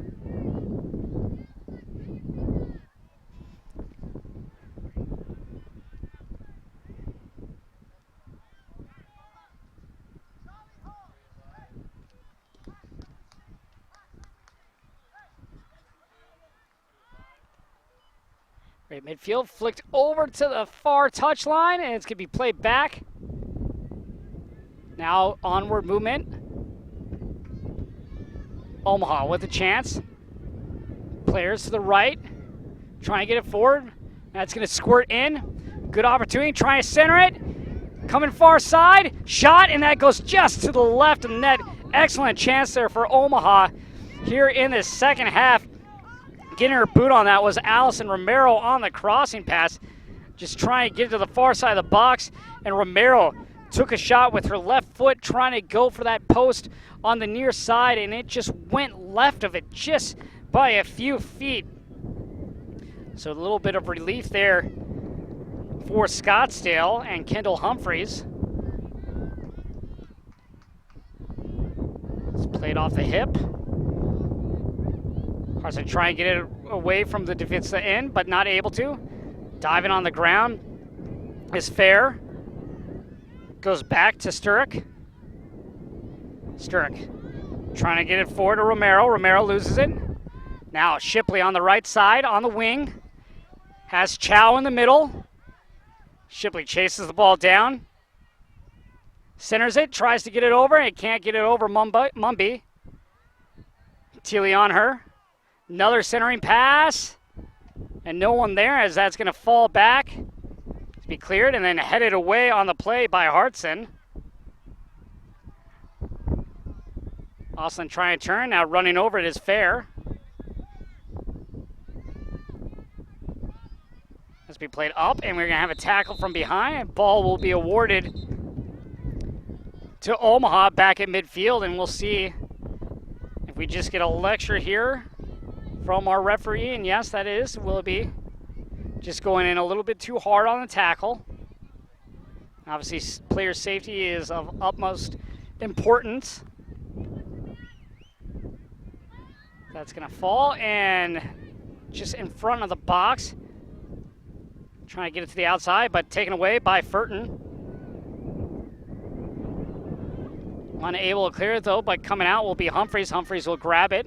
Right midfield, flicked over to the far touchline, and it's going to be played back. Now onward movement. Omaha with a chance. Players to the right, trying to get it forward. That's going to squirt in. Good opportunity, trying to center it. Coming far side, shot, and that goes just to the left of the net. Excellent chance there for Omaha here in the second half. Getting her boot on that was Allison Romero on the crossing pass. Just trying to get it to the far side of the box. And Romero took a shot with her left foot, trying to go for that post on the near side, and it just went left of it just by a few feet. So a little bit of relief there for Scottsdale and Kendall Humphreys. It's played off the hip. Carson trying to get it away from the defensive end, but not able to. Diving on the ground is Fair. Goes back to Sturrock. Sturrock trying to get it forward to Romero. Romero loses it. Now Shipley on the right side, on the wing. Has Chow in the middle. Shipley chases the ball down. Centers it, tries to get it over. It can't get it over Mumby. Teely on her. Another centering pass, and no one there as that's going to fall back to be cleared and then headed away on the play by Hartson. Oslin trying to turn, now running over it is Fair. This will be played up, and we're going to have a tackle from behind. Ball will be awarded to Omaha back at midfield, and we'll see if we just get a lecture here from our referee, and yes, that is Willoughby. Just going in a little bit too hard on the tackle. Obviously, player safety is of utmost importance. That's going to fall, and just in front of the box. Trying to get it to the outside, but taken away by Furton. Unable to clear it, though, but coming out will be Humphreys. Humphreys will grab it.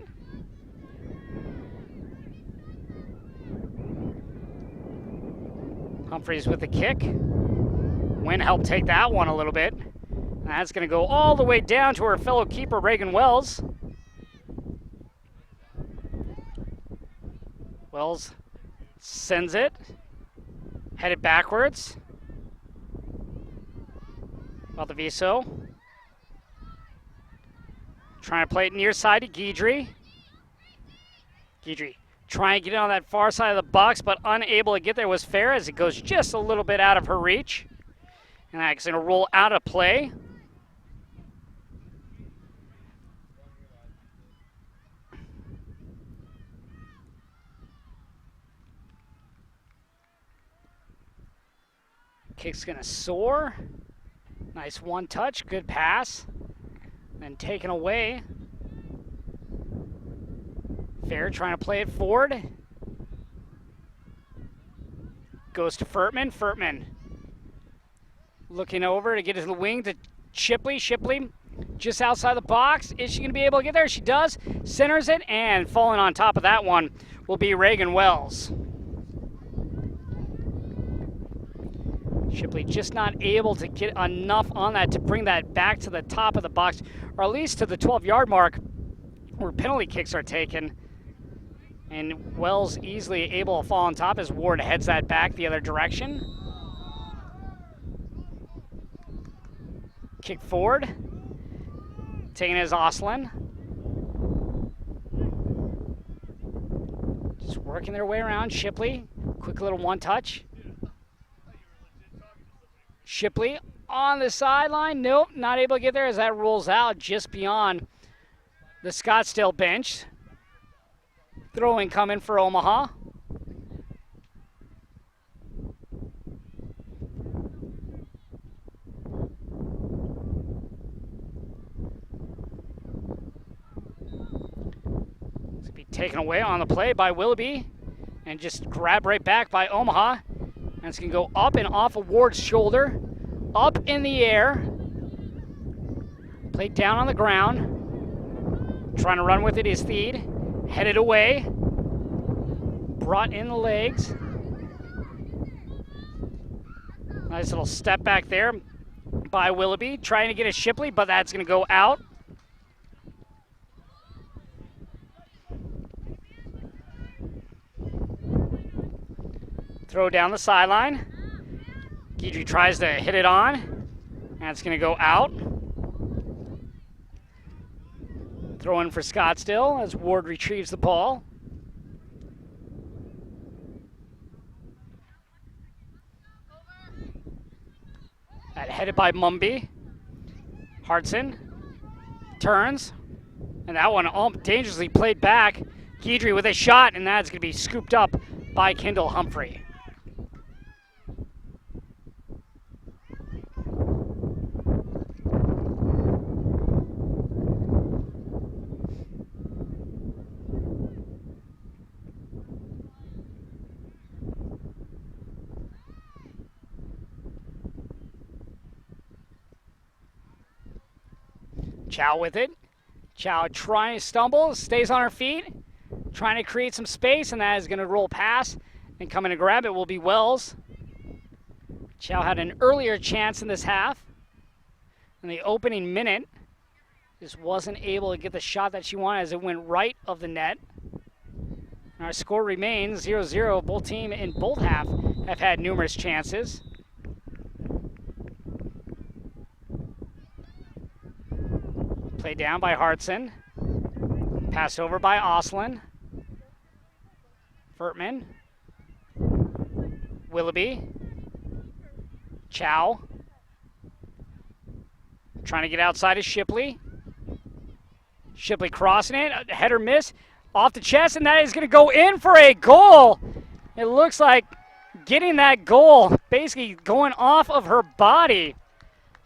Humphreys with the kick. Wynn helped take that one a little bit. And that's going to go all the way down to her fellow keeper, Reagan Wells. Wells sends it. Headed backwards. Valdiviso. Trying to play it near side to Guidry. Guidry trying to get it on that far side of the box, but unable to get there was Fair as it goes just a little bit out of her reach. And that's going to roll out of play. Kick's going to soar. Nice one touch, good pass. Then taken away. Fair trying to play it forward. Goes to Furtman. Furtman looking over to get to the wing to Shipley. Shipley just outside the box. Is she going to be able to get there? She does. Centers it, and falling on top of that one will be Reagan Wells. Shipley just not able to get enough on that to bring that back to the top of the box, or at least to the 12-yard mark where penalty kicks are taken. And Wells easily able to fall on top as Ward heads that back the other direction. Kick forward. Taking it is Oslin. Just working their way around. Shipley, quick little one touch. Shipley on the sideline. Nope, not able to get there as that rolls out just beyond the Scottsdale bench. Throwing coming for Omaha. It's going to be taken away on the play by Willoughby and just grabbed right back by Omaha. And it's going to go up and off of Ward's shoulder. Up in the air. Played down on the ground. Trying to run with it is Theed. Headed away. Brought in the legs. Nice little step back there by Willoughby. Trying to get a Shipley, but that's going to go out. Throw down the sideline. Guidry tries to hit it on. And it's going to go out. Throw in for Scottsdale as Ward retrieves the ball. That headed by Mumby. Hartson turns. And that one dangerously played back. Guidry with a shot, and that's going to be scooped up by Kendall Humphrey. Chow with it. Chow trying to stumble, stays on her feet, trying to create some space, and that is going to roll past. And coming to grab it will be Wells. Chow had an earlier chance in this half. In the opening minute, just wasn't able to get the shot that she wanted as it went right of the net. And our score remains 0-0. Both team in both half have had numerous chances. Played down by Hartson. Passed over by Oslin. Furtman. Willoughby. Chow. Trying to get outside of Shipley. Shipley crossing it. Header miss. Off the chest, and that is going to go in for a goal. It looks like getting that goal, basically going off of her body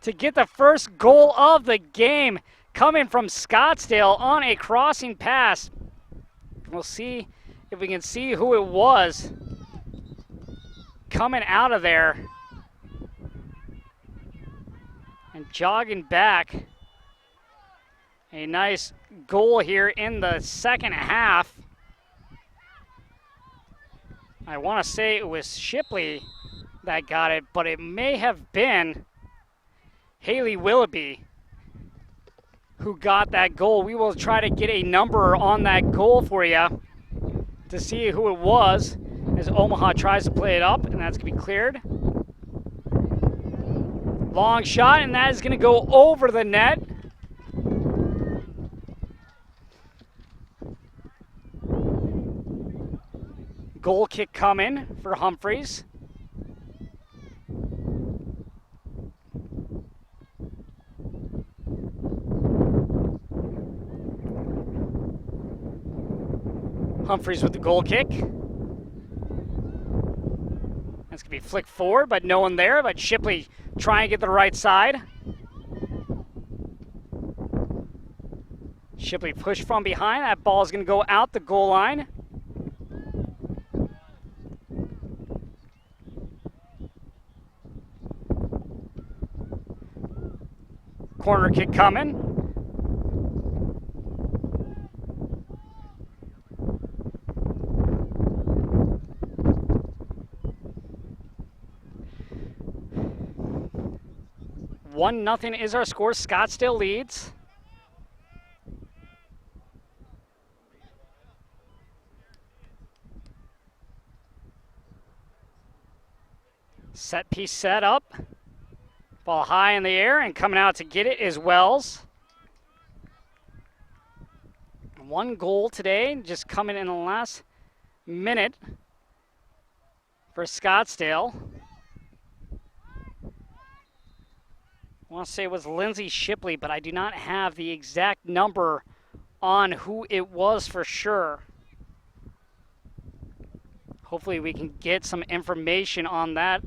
to get the first goal of the game. Coming from Scottsdale on a crossing pass. We'll see if we can see who it was coming out of there and jogging back. A nice goal here in the second half. I want to say it was Shipley that got it, but it may have been Haley Willoughby who got that goal. We will try to get a number on that goal for you to see who it was as Omaha tries to play it up, and that's going to be cleared. Long shot, and that is going to go over the net. Goal kick coming for Humphreys. Humphreys with the goal kick. That's going to be flicked forward, but no one there. But Shipley trying to get the right side. Shipley pushed from behind. That ball is going to go out the goal line. Corner kick coming. One nothing is our score. Scottsdale leads. Set piece set up. Ball high in the air, and coming out to get it is Wells. 1 goal today, just coming in the last minute for Scottsdale. I want to say it was Lindsay Shipley, but I do not have the exact number on who it was for sure. Hopefully we can get some information on that.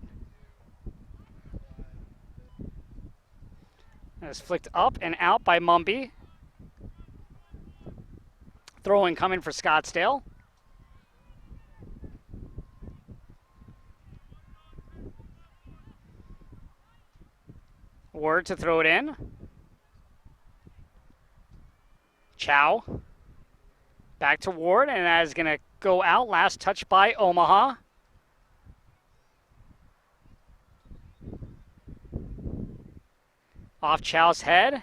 It's flicked up and out by Mumby. Throw-in coming for Scottsdale. Ward to throw it in. Chow. Back to Ward, and that is going to go out. Last touch by Omaha. Off Chow's head.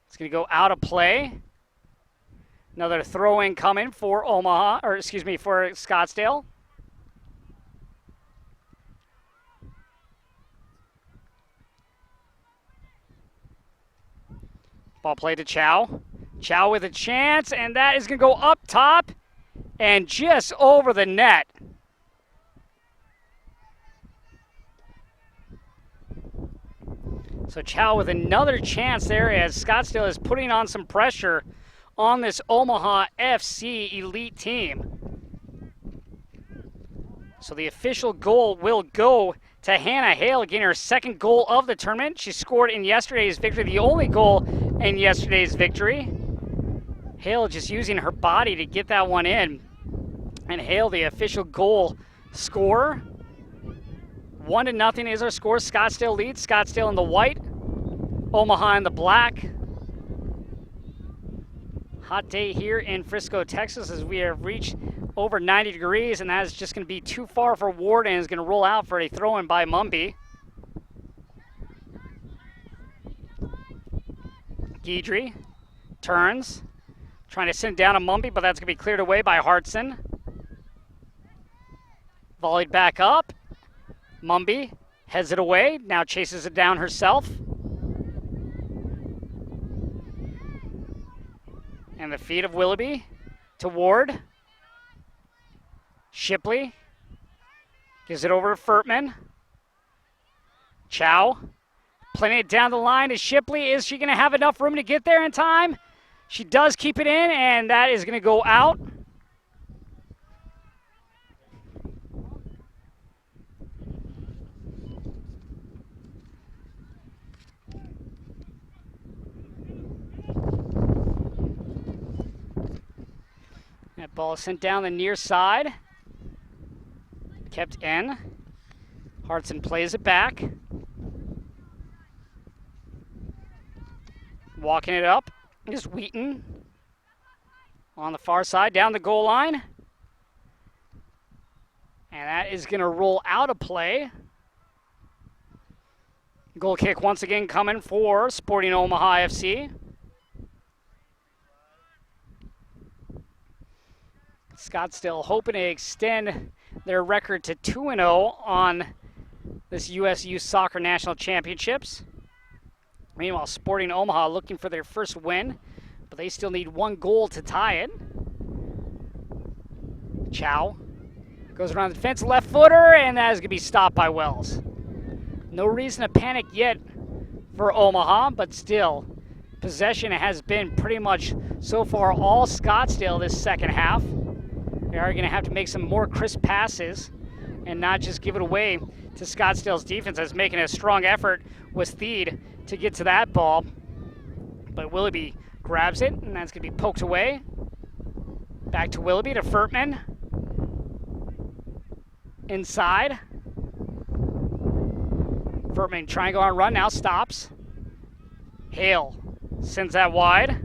It's going to go out of play. Another throw-in coming for Omaha, or excuse me, for Scottsdale. Ball played to Chow. Chow with a chance, and that is going to go up top and just over the net. So Chow with another chance there as Scottsdale is putting on some pressure on this Omaha FC elite team. So the official goal will go to Hannah Hale, getting her second goal of the tournament. She scored in yesterday's victory, the only goal in yesterday's victory. Hale just using her body to get that one in. And Hale, the official goal scorer. 1-0 is our score. Scottsdale leads. Scottsdale in the white, Omaha in the black. Hot day here in Frisco, Texas, as we have reached over 90 degrees, and that is just going to be too far for Ward, and is going to roll out for a throw-in by Mumby. Guidry turns, trying to send down a Mumby, but that's going to be cleared away by Hartson. Volleyed back up. Mumby heads it away, now chases it down herself. And the feed of Willoughby to Ward. Shipley gives it over to Furtman. Chow playing it down the line to Shipley. Is she going to have enough room to get there in time? She does keep it in, and that is going to go out. That ball is sent down the near side. Kept in. Hartson plays it back. Walking it up is Wheaton. On the far side, down the goal line. And that is going to roll out of play. Goal kick once again coming for Sporting Omaha FC. Scottsdale hoping to extend their record to 2-0 on this USYS Soccer National Championships. Meanwhile, Sporting Omaha looking for their first win, but they still need 1 goal to tie it. Chow goes around the defense, left footer, and that is going to be stopped by Wells. No reason to panic yet for Omaha, but still, possession has been pretty much so far all Scottsdale this second half. They are going to have to make some more crisp passes and not just give it away to Scottsdale's defense, that's making a strong effort with Theed to get to that ball. But Willoughby grabs it, and that's going to be poked away. Back to Willoughby to Furtman. Inside. Furtman trying to go on a run, now stops. Hale sends that wide.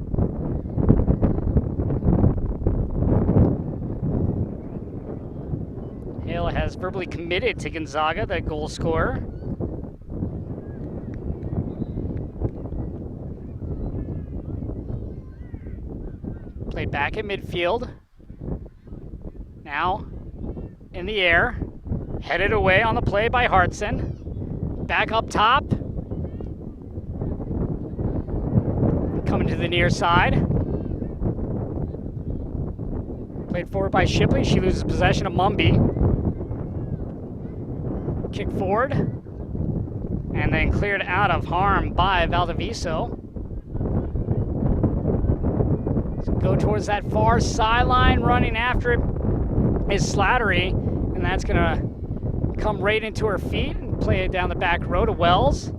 Hale has verbally committed to Gonzaga, the goal scorer. Played back at midfield. Now in the air. Headed away on the play by Hartson. Back up top. Coming to the near side. Played forward by Shipley. She loses possession of Mumby. Kick forward. And then cleared out of harm by Valdiviso. So go towards that far sideline. Running after it is Slattery. And that's going to come right into her feet and play it down the back row to Wells.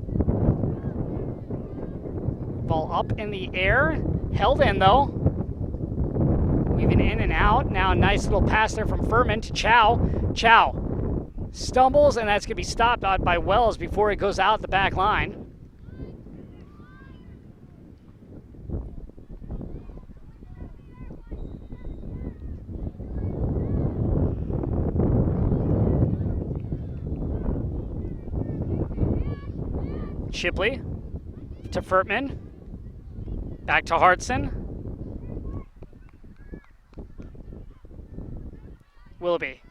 Ball up in the air. Held in though. Weaving in and out. Now a nice little pass there from Furman to Chow. Chow stumbles, and that's going to be stopped out by Wells before it goes out the back line. Shipley to Furtman. Back to Hartson. Willoughby.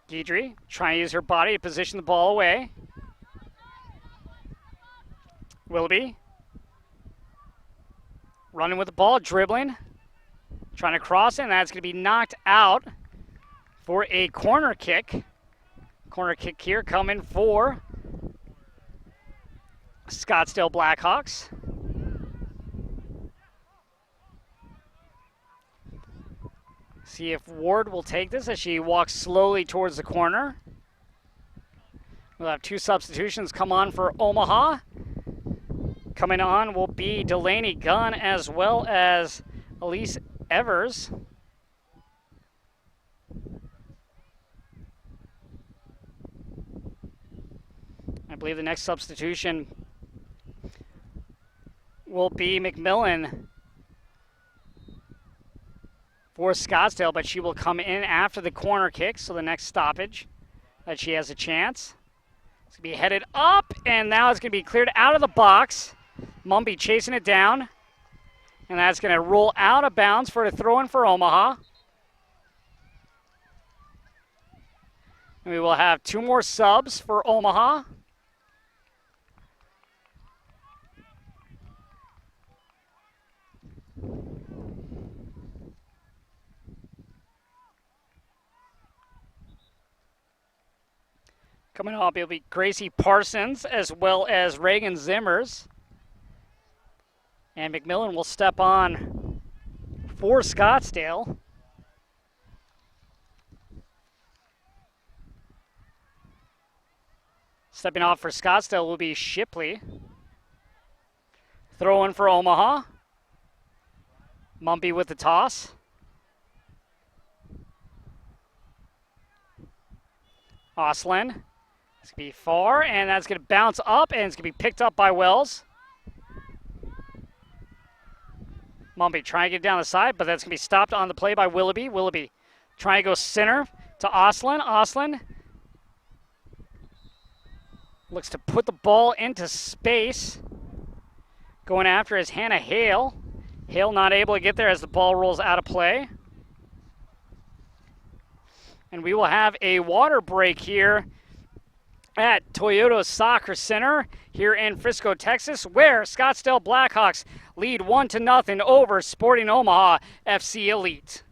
Guidry trying to use her body to position the ball away. Willoughby. Running with the ball, dribbling. Trying to cross it, and that's going to be knocked out for a corner kick. Corner kick here coming for Scottsdale Blackhawks. See if Ward will take this as she walks slowly towards the corner. We'll have two substitutions come on for Omaha. Coming on will be Delaney Gunn as well as Elise Evers. I believe the next substitution will be McMillan for Scottsdale, but she will come in after the corner kick, so the next stoppage that she has a chance. It's going to be headed up, and now it's going to be cleared out of the box. Mumby chasing it down, and that's going to roll out of bounds for a throw-in for Omaha. And we will have two more subs for Omaha. Coming up, it'll be Gracie Parsons as well as Reagan Zimmers. And McMillan will step on for Scottsdale. Stepping off for Scottsdale will be Shipley. Throw in for Omaha. Mumby with the toss. Oslin. It's going to be far, and that's going to bounce up, and it's going to be picked up by Wells. Mumby trying to get down the side, but that's going to be stopped on the play by Willoughby. Willoughby trying to go center to Oslin. Oslin looks to put the ball into space. Going after is Hannah Hale. Hale not able to get there as the ball rolls out of play. And we will have a water break here at Toyota Soccer Center here in Frisco, Texas, where Scottsdale Blackhawks lead 1-0 over Sporting Omaha FC Elite.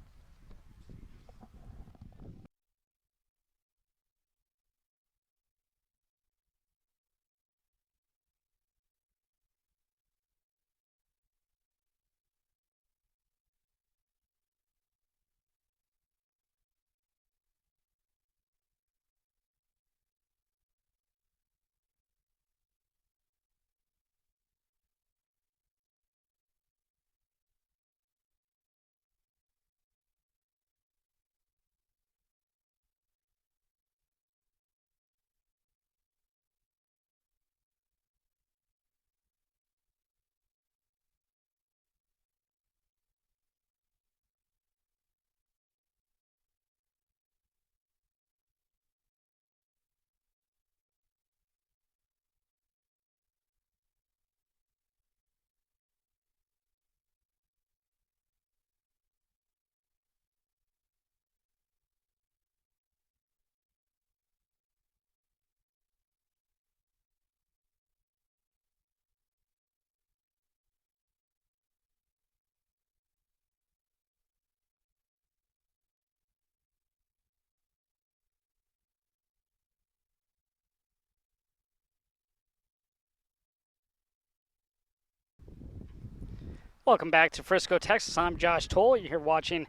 Welcome back to Frisco, Texas. I'm Josh Toll. You're here watching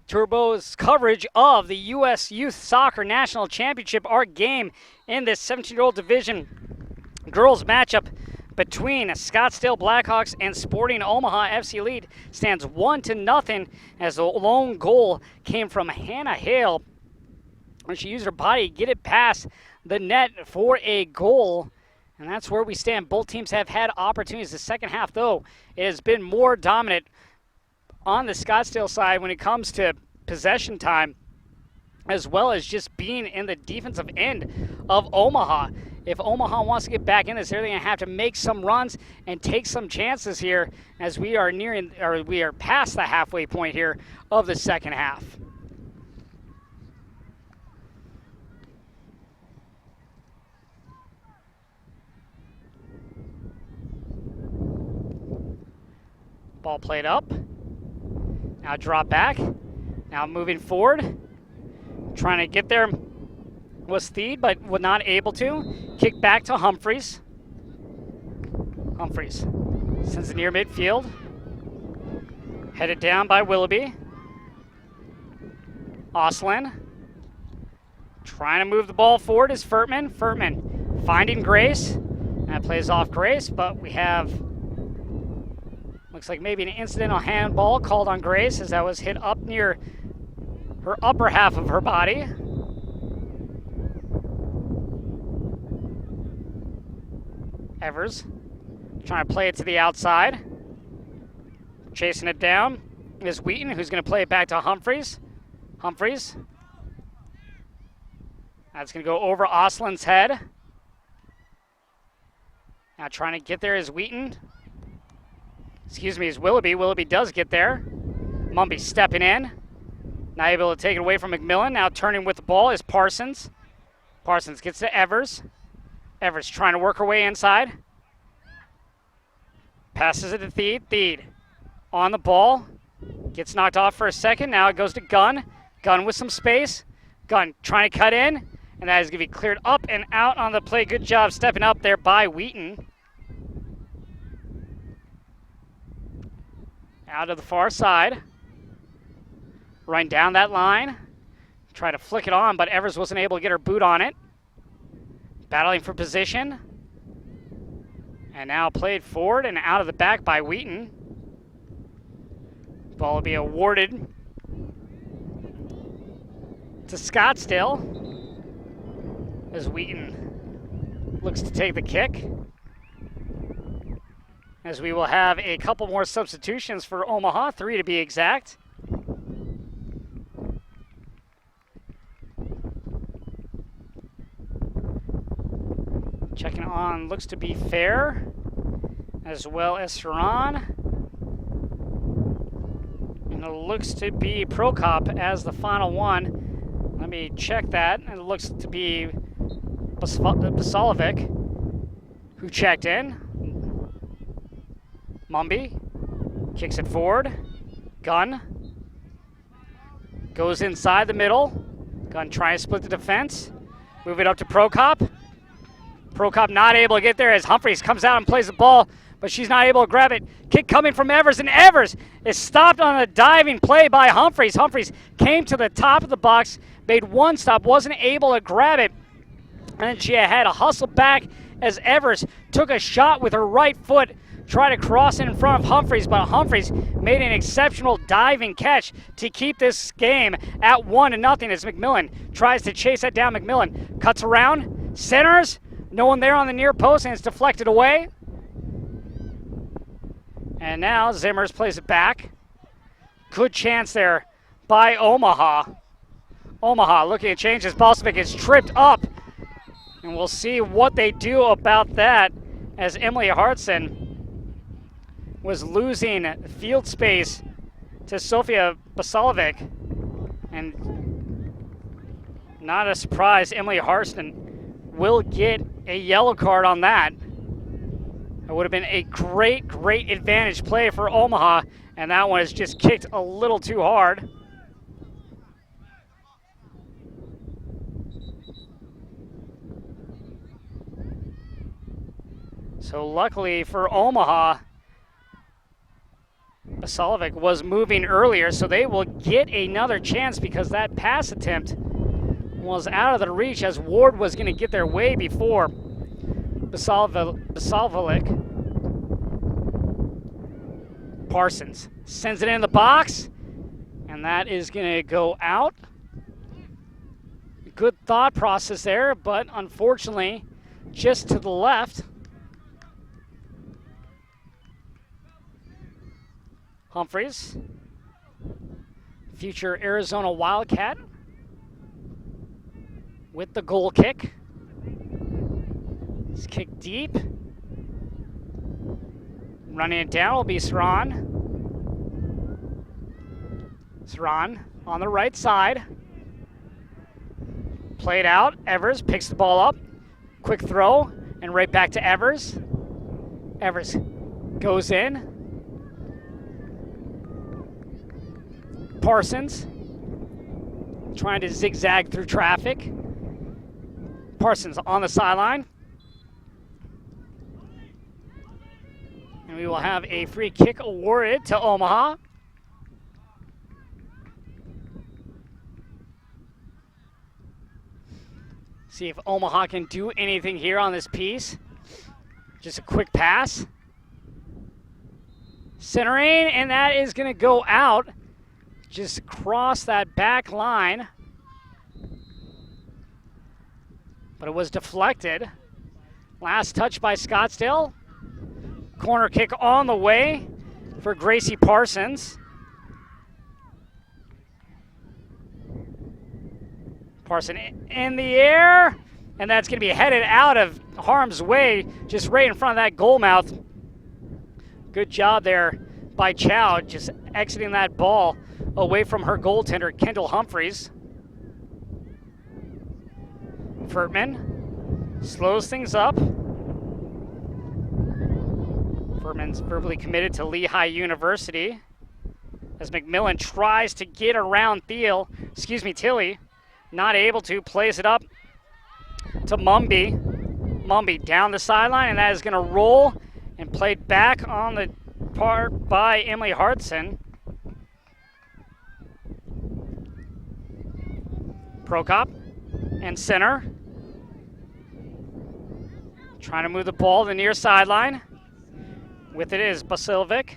Turbo's coverage of the U.S. Youth Soccer National Championship. Our game in this 17-year-old division girls matchup between Scottsdale Blackhawks and Sporting Omaha FC lead stands 1-0 as the lone goal came from Hannah Hale when she used her body to get it past the net for a goal. And that's where we stand. Both teams have had opportunities. The second half, though, it has been more dominant on the Scottsdale side when it comes to possession time, as well as just being in the defensive end of Omaha. If Omaha wants to get back in this, they're going to have to make some runs and take some chances here as we are past the halfway point here of the second half. Ball played up. Now drop back. Now moving forward. Trying to get there was Theed, but was not able to. Kick back to Humphreys. Humphreys sends it near midfield. Headed down by Willoughby. Oslin. Trying to move the ball forward is Furtman. Furtman finding Grace. That plays off Grace, but we have... looks like maybe an incidental handball called on Grace as that was hit up near her upper half of her body. Evers trying to play it to the outside. Chasing it down is Wheaton, who's going to play it back to Humphreys. Humphreys. That's going to go over Oslin's head. Now trying to get there is Wheaton. Excuse me, is Willoughby. Willoughby does get there. Mumby stepping in. Not able to take it away from McMillan. Now turning with the ball is Parsons. Parsons gets to Evers. Evers trying to work her way inside. Passes it to Theed. Theed on the ball. Gets knocked off for a second. Now it goes to Gunn. Gunn with some space. Gunn trying to cut in. And that is going to be cleared up and out on the play. Good job stepping up there by Wheaton. Out to the far side. Running down that line. Try to flick it on, but Evers wasn't able to get her boot on it. Battling for position. And now played forward and out of the back by Wheaton. Ball will be awarded to Scottsdale as Wheaton looks to take the kick. As we will have a couple more substitutions for Omaha, 3 to be exact. Checking on looks to be Fair, as well as Saran. And it looks to be Prokop as the final one. Let me check that. And it looks to be Basalovic who checked in. Mumby kicks it forward. Gunn goes inside the middle. Gunn trying to split the defense. Move it up to Prokop. Prokop not able to get there as Humphreys comes out and plays the ball, but she's not able to grab it. Kick coming from Evers, and Evers is stopped on a diving play by Humphreys. Humphreys came to the top of the box, made one stop, wasn't able to grab it, and then she had to hustle back as Evers took a shot with her right foot, tried to cross it in front of Humphreys, but Humphreys made an exceptional diving catch to keep this game at 1-0 as McMillan tries to chase that down. McMillan cuts around, centers, no one there on the near post, and it's deflected away. And now Zimmers plays it back. Good chance there by Omaha. Omaha looking to change his Balsavik is tripped up. And we'll see what they do about that as Emily Hartson was losing field space to Sofia Basalovic. And not a surprise, Emily Hartson will get a yellow card on that. It would have been a great advantage play for Omaha, and that one is just kicked a little too hard. So luckily for Omaha, Basalovic was moving earlier, so they will get another chance because that pass attempt was out of the reach as Ward was going to get there way before Basalovic. Parsons sends it in the box, and that is going to go out. Good thought process there, but unfortunately, just to the left. Humphreys, future Arizona Wildcat, with the goal kick. It's kicked deep. Running it down will be Saran. Saran on the right side. Played out. Evers picks the ball up. Quick throw, and right back to Evers. Evers goes in. Parsons trying to zigzag through traffic. Parsons on the sideline. And we will have a free kick awarded to Omaha. See if Omaha can do anything here on this piece. Just a quick pass. Centering, and that is going to go out. Just across that back line. But it was deflected. Last touch by Scottsdale. Corner kick on the way for Gracie Parsons. Parson in the air, and that's going to be headed out of harm's way, just right in front of that goal mouth. Good job there by Chow, just exiting that ball away from her goaltender, Kendall Humphreys. Furtman slows things up. Furman's verbally committed to Lehigh University as McMillan tries to get around Tilly. Not able to, plays it up to Mumby. Mumby down the sideline, and that is going to roll and played back on the part by Emily Hartson. Prokop and center. Trying to move the ball to the near sideline. With it is Basalovic.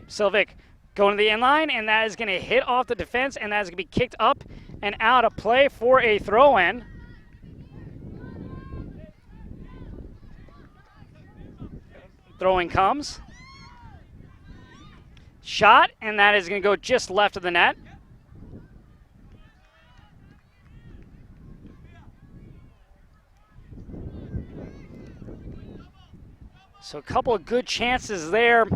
Basalovic going to the inline, and that is going to hit off the defense, and that is going to be kicked up and out of play for a throw-in. Throwing comes. Shot, and that is going to go just left of the net. So a couple of good chances there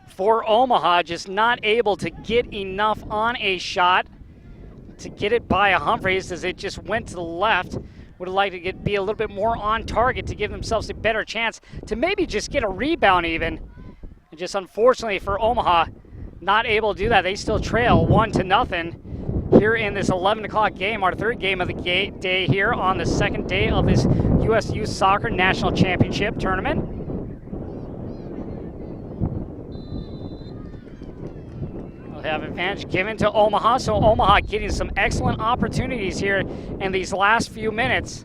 for Omaha, just not able to get enough on a shot to get it by a Humphreys as it just went to the left. Would have liked to be a little bit more on target to give themselves a better chance to maybe just get a rebound even. And just unfortunately for Omaha, not able to do that. They still trail 1-0 here in this 11 o'clock game, our third game of the day here on the second day of this USYS Soccer National Championship Tournament. Have advantage given to Omaha, so Omaha getting some excellent opportunities here in these last few minutes.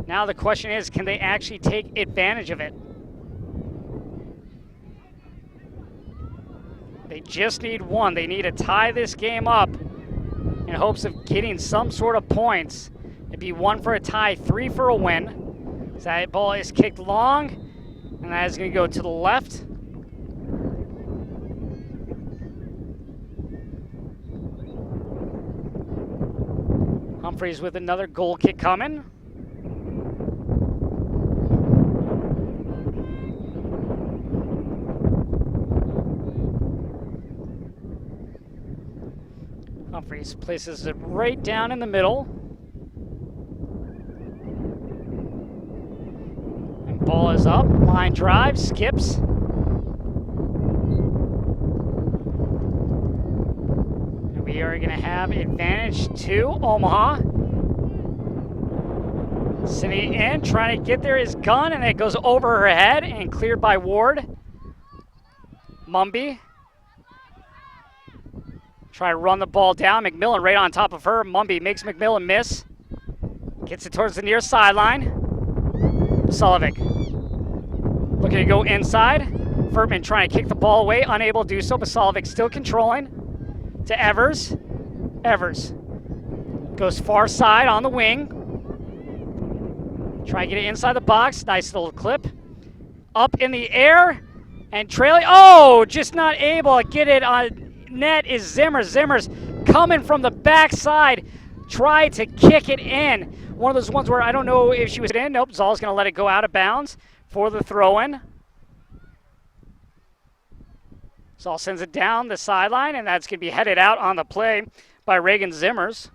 Now the question is, can they actually take advantage of it? They just need one. They need to tie this game up in hopes of getting some sort of points. It'd be 1 for a tie, 3 for a win. So that ball is kicked long, and that is going to go to the left. Humphreys with another goal kick coming. Humphreys places it right down in the middle. And ball is up, line drive, skips. We are going to have advantage to Omaha. Sending in, trying to get there is Gunn, and it goes over her head and cleared by Ward. Mumby. Try to run the ball down. McMillan right on top of her. Mumby makes McMillan miss. Gets it towards the near sideline. Sullivan looking to go inside. Furtman trying to kick the ball away. Unable to do so. Basalovic still controlling. To Evers. Evers goes far side on the wing. Try to get it inside the box. Nice little clip. Up in the air. And trailing. Oh, just not able to get it on net is Zimmers. Zimmers coming from the backside. Tried to kick it in. One of those ones where I don't know if she was in. Nope, Zoll's going to let it go out of bounds for the throw-in. Zoll sends it down the sideline, and that's going to be headed out on the play by Reagan Zimmers.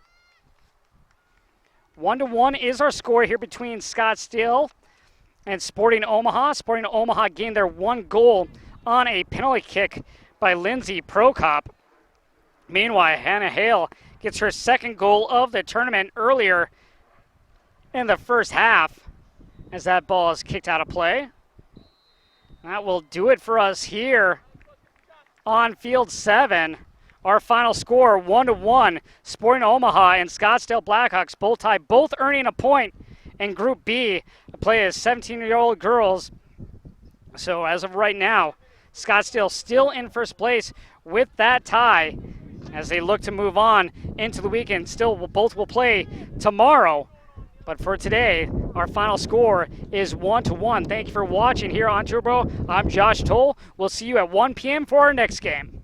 1-1 is our score here between Scottsdale and Sporting Omaha. Sporting Omaha gained their 1 goal on a penalty kick by Lindsay Prokop. Meanwhile, Hannah Hale gets her 2nd goal of the tournament earlier in the first half as that ball is kicked out of play. That will do it for us here on Field 7. Our final score, 1-1. Sporting Omaha and Scottsdale Blackhawks both tied, both earning a point in Group B. The play is 17-year-old girls. So as of right now, Scottsdale still in first place with that tie as they look to move on into the weekend. Still, both will play tomorrow. But for today, our final score is 1-1. Thank you for watching here on Turbo. I'm Josh Toll. We'll see you at 1 p.m. for our next game.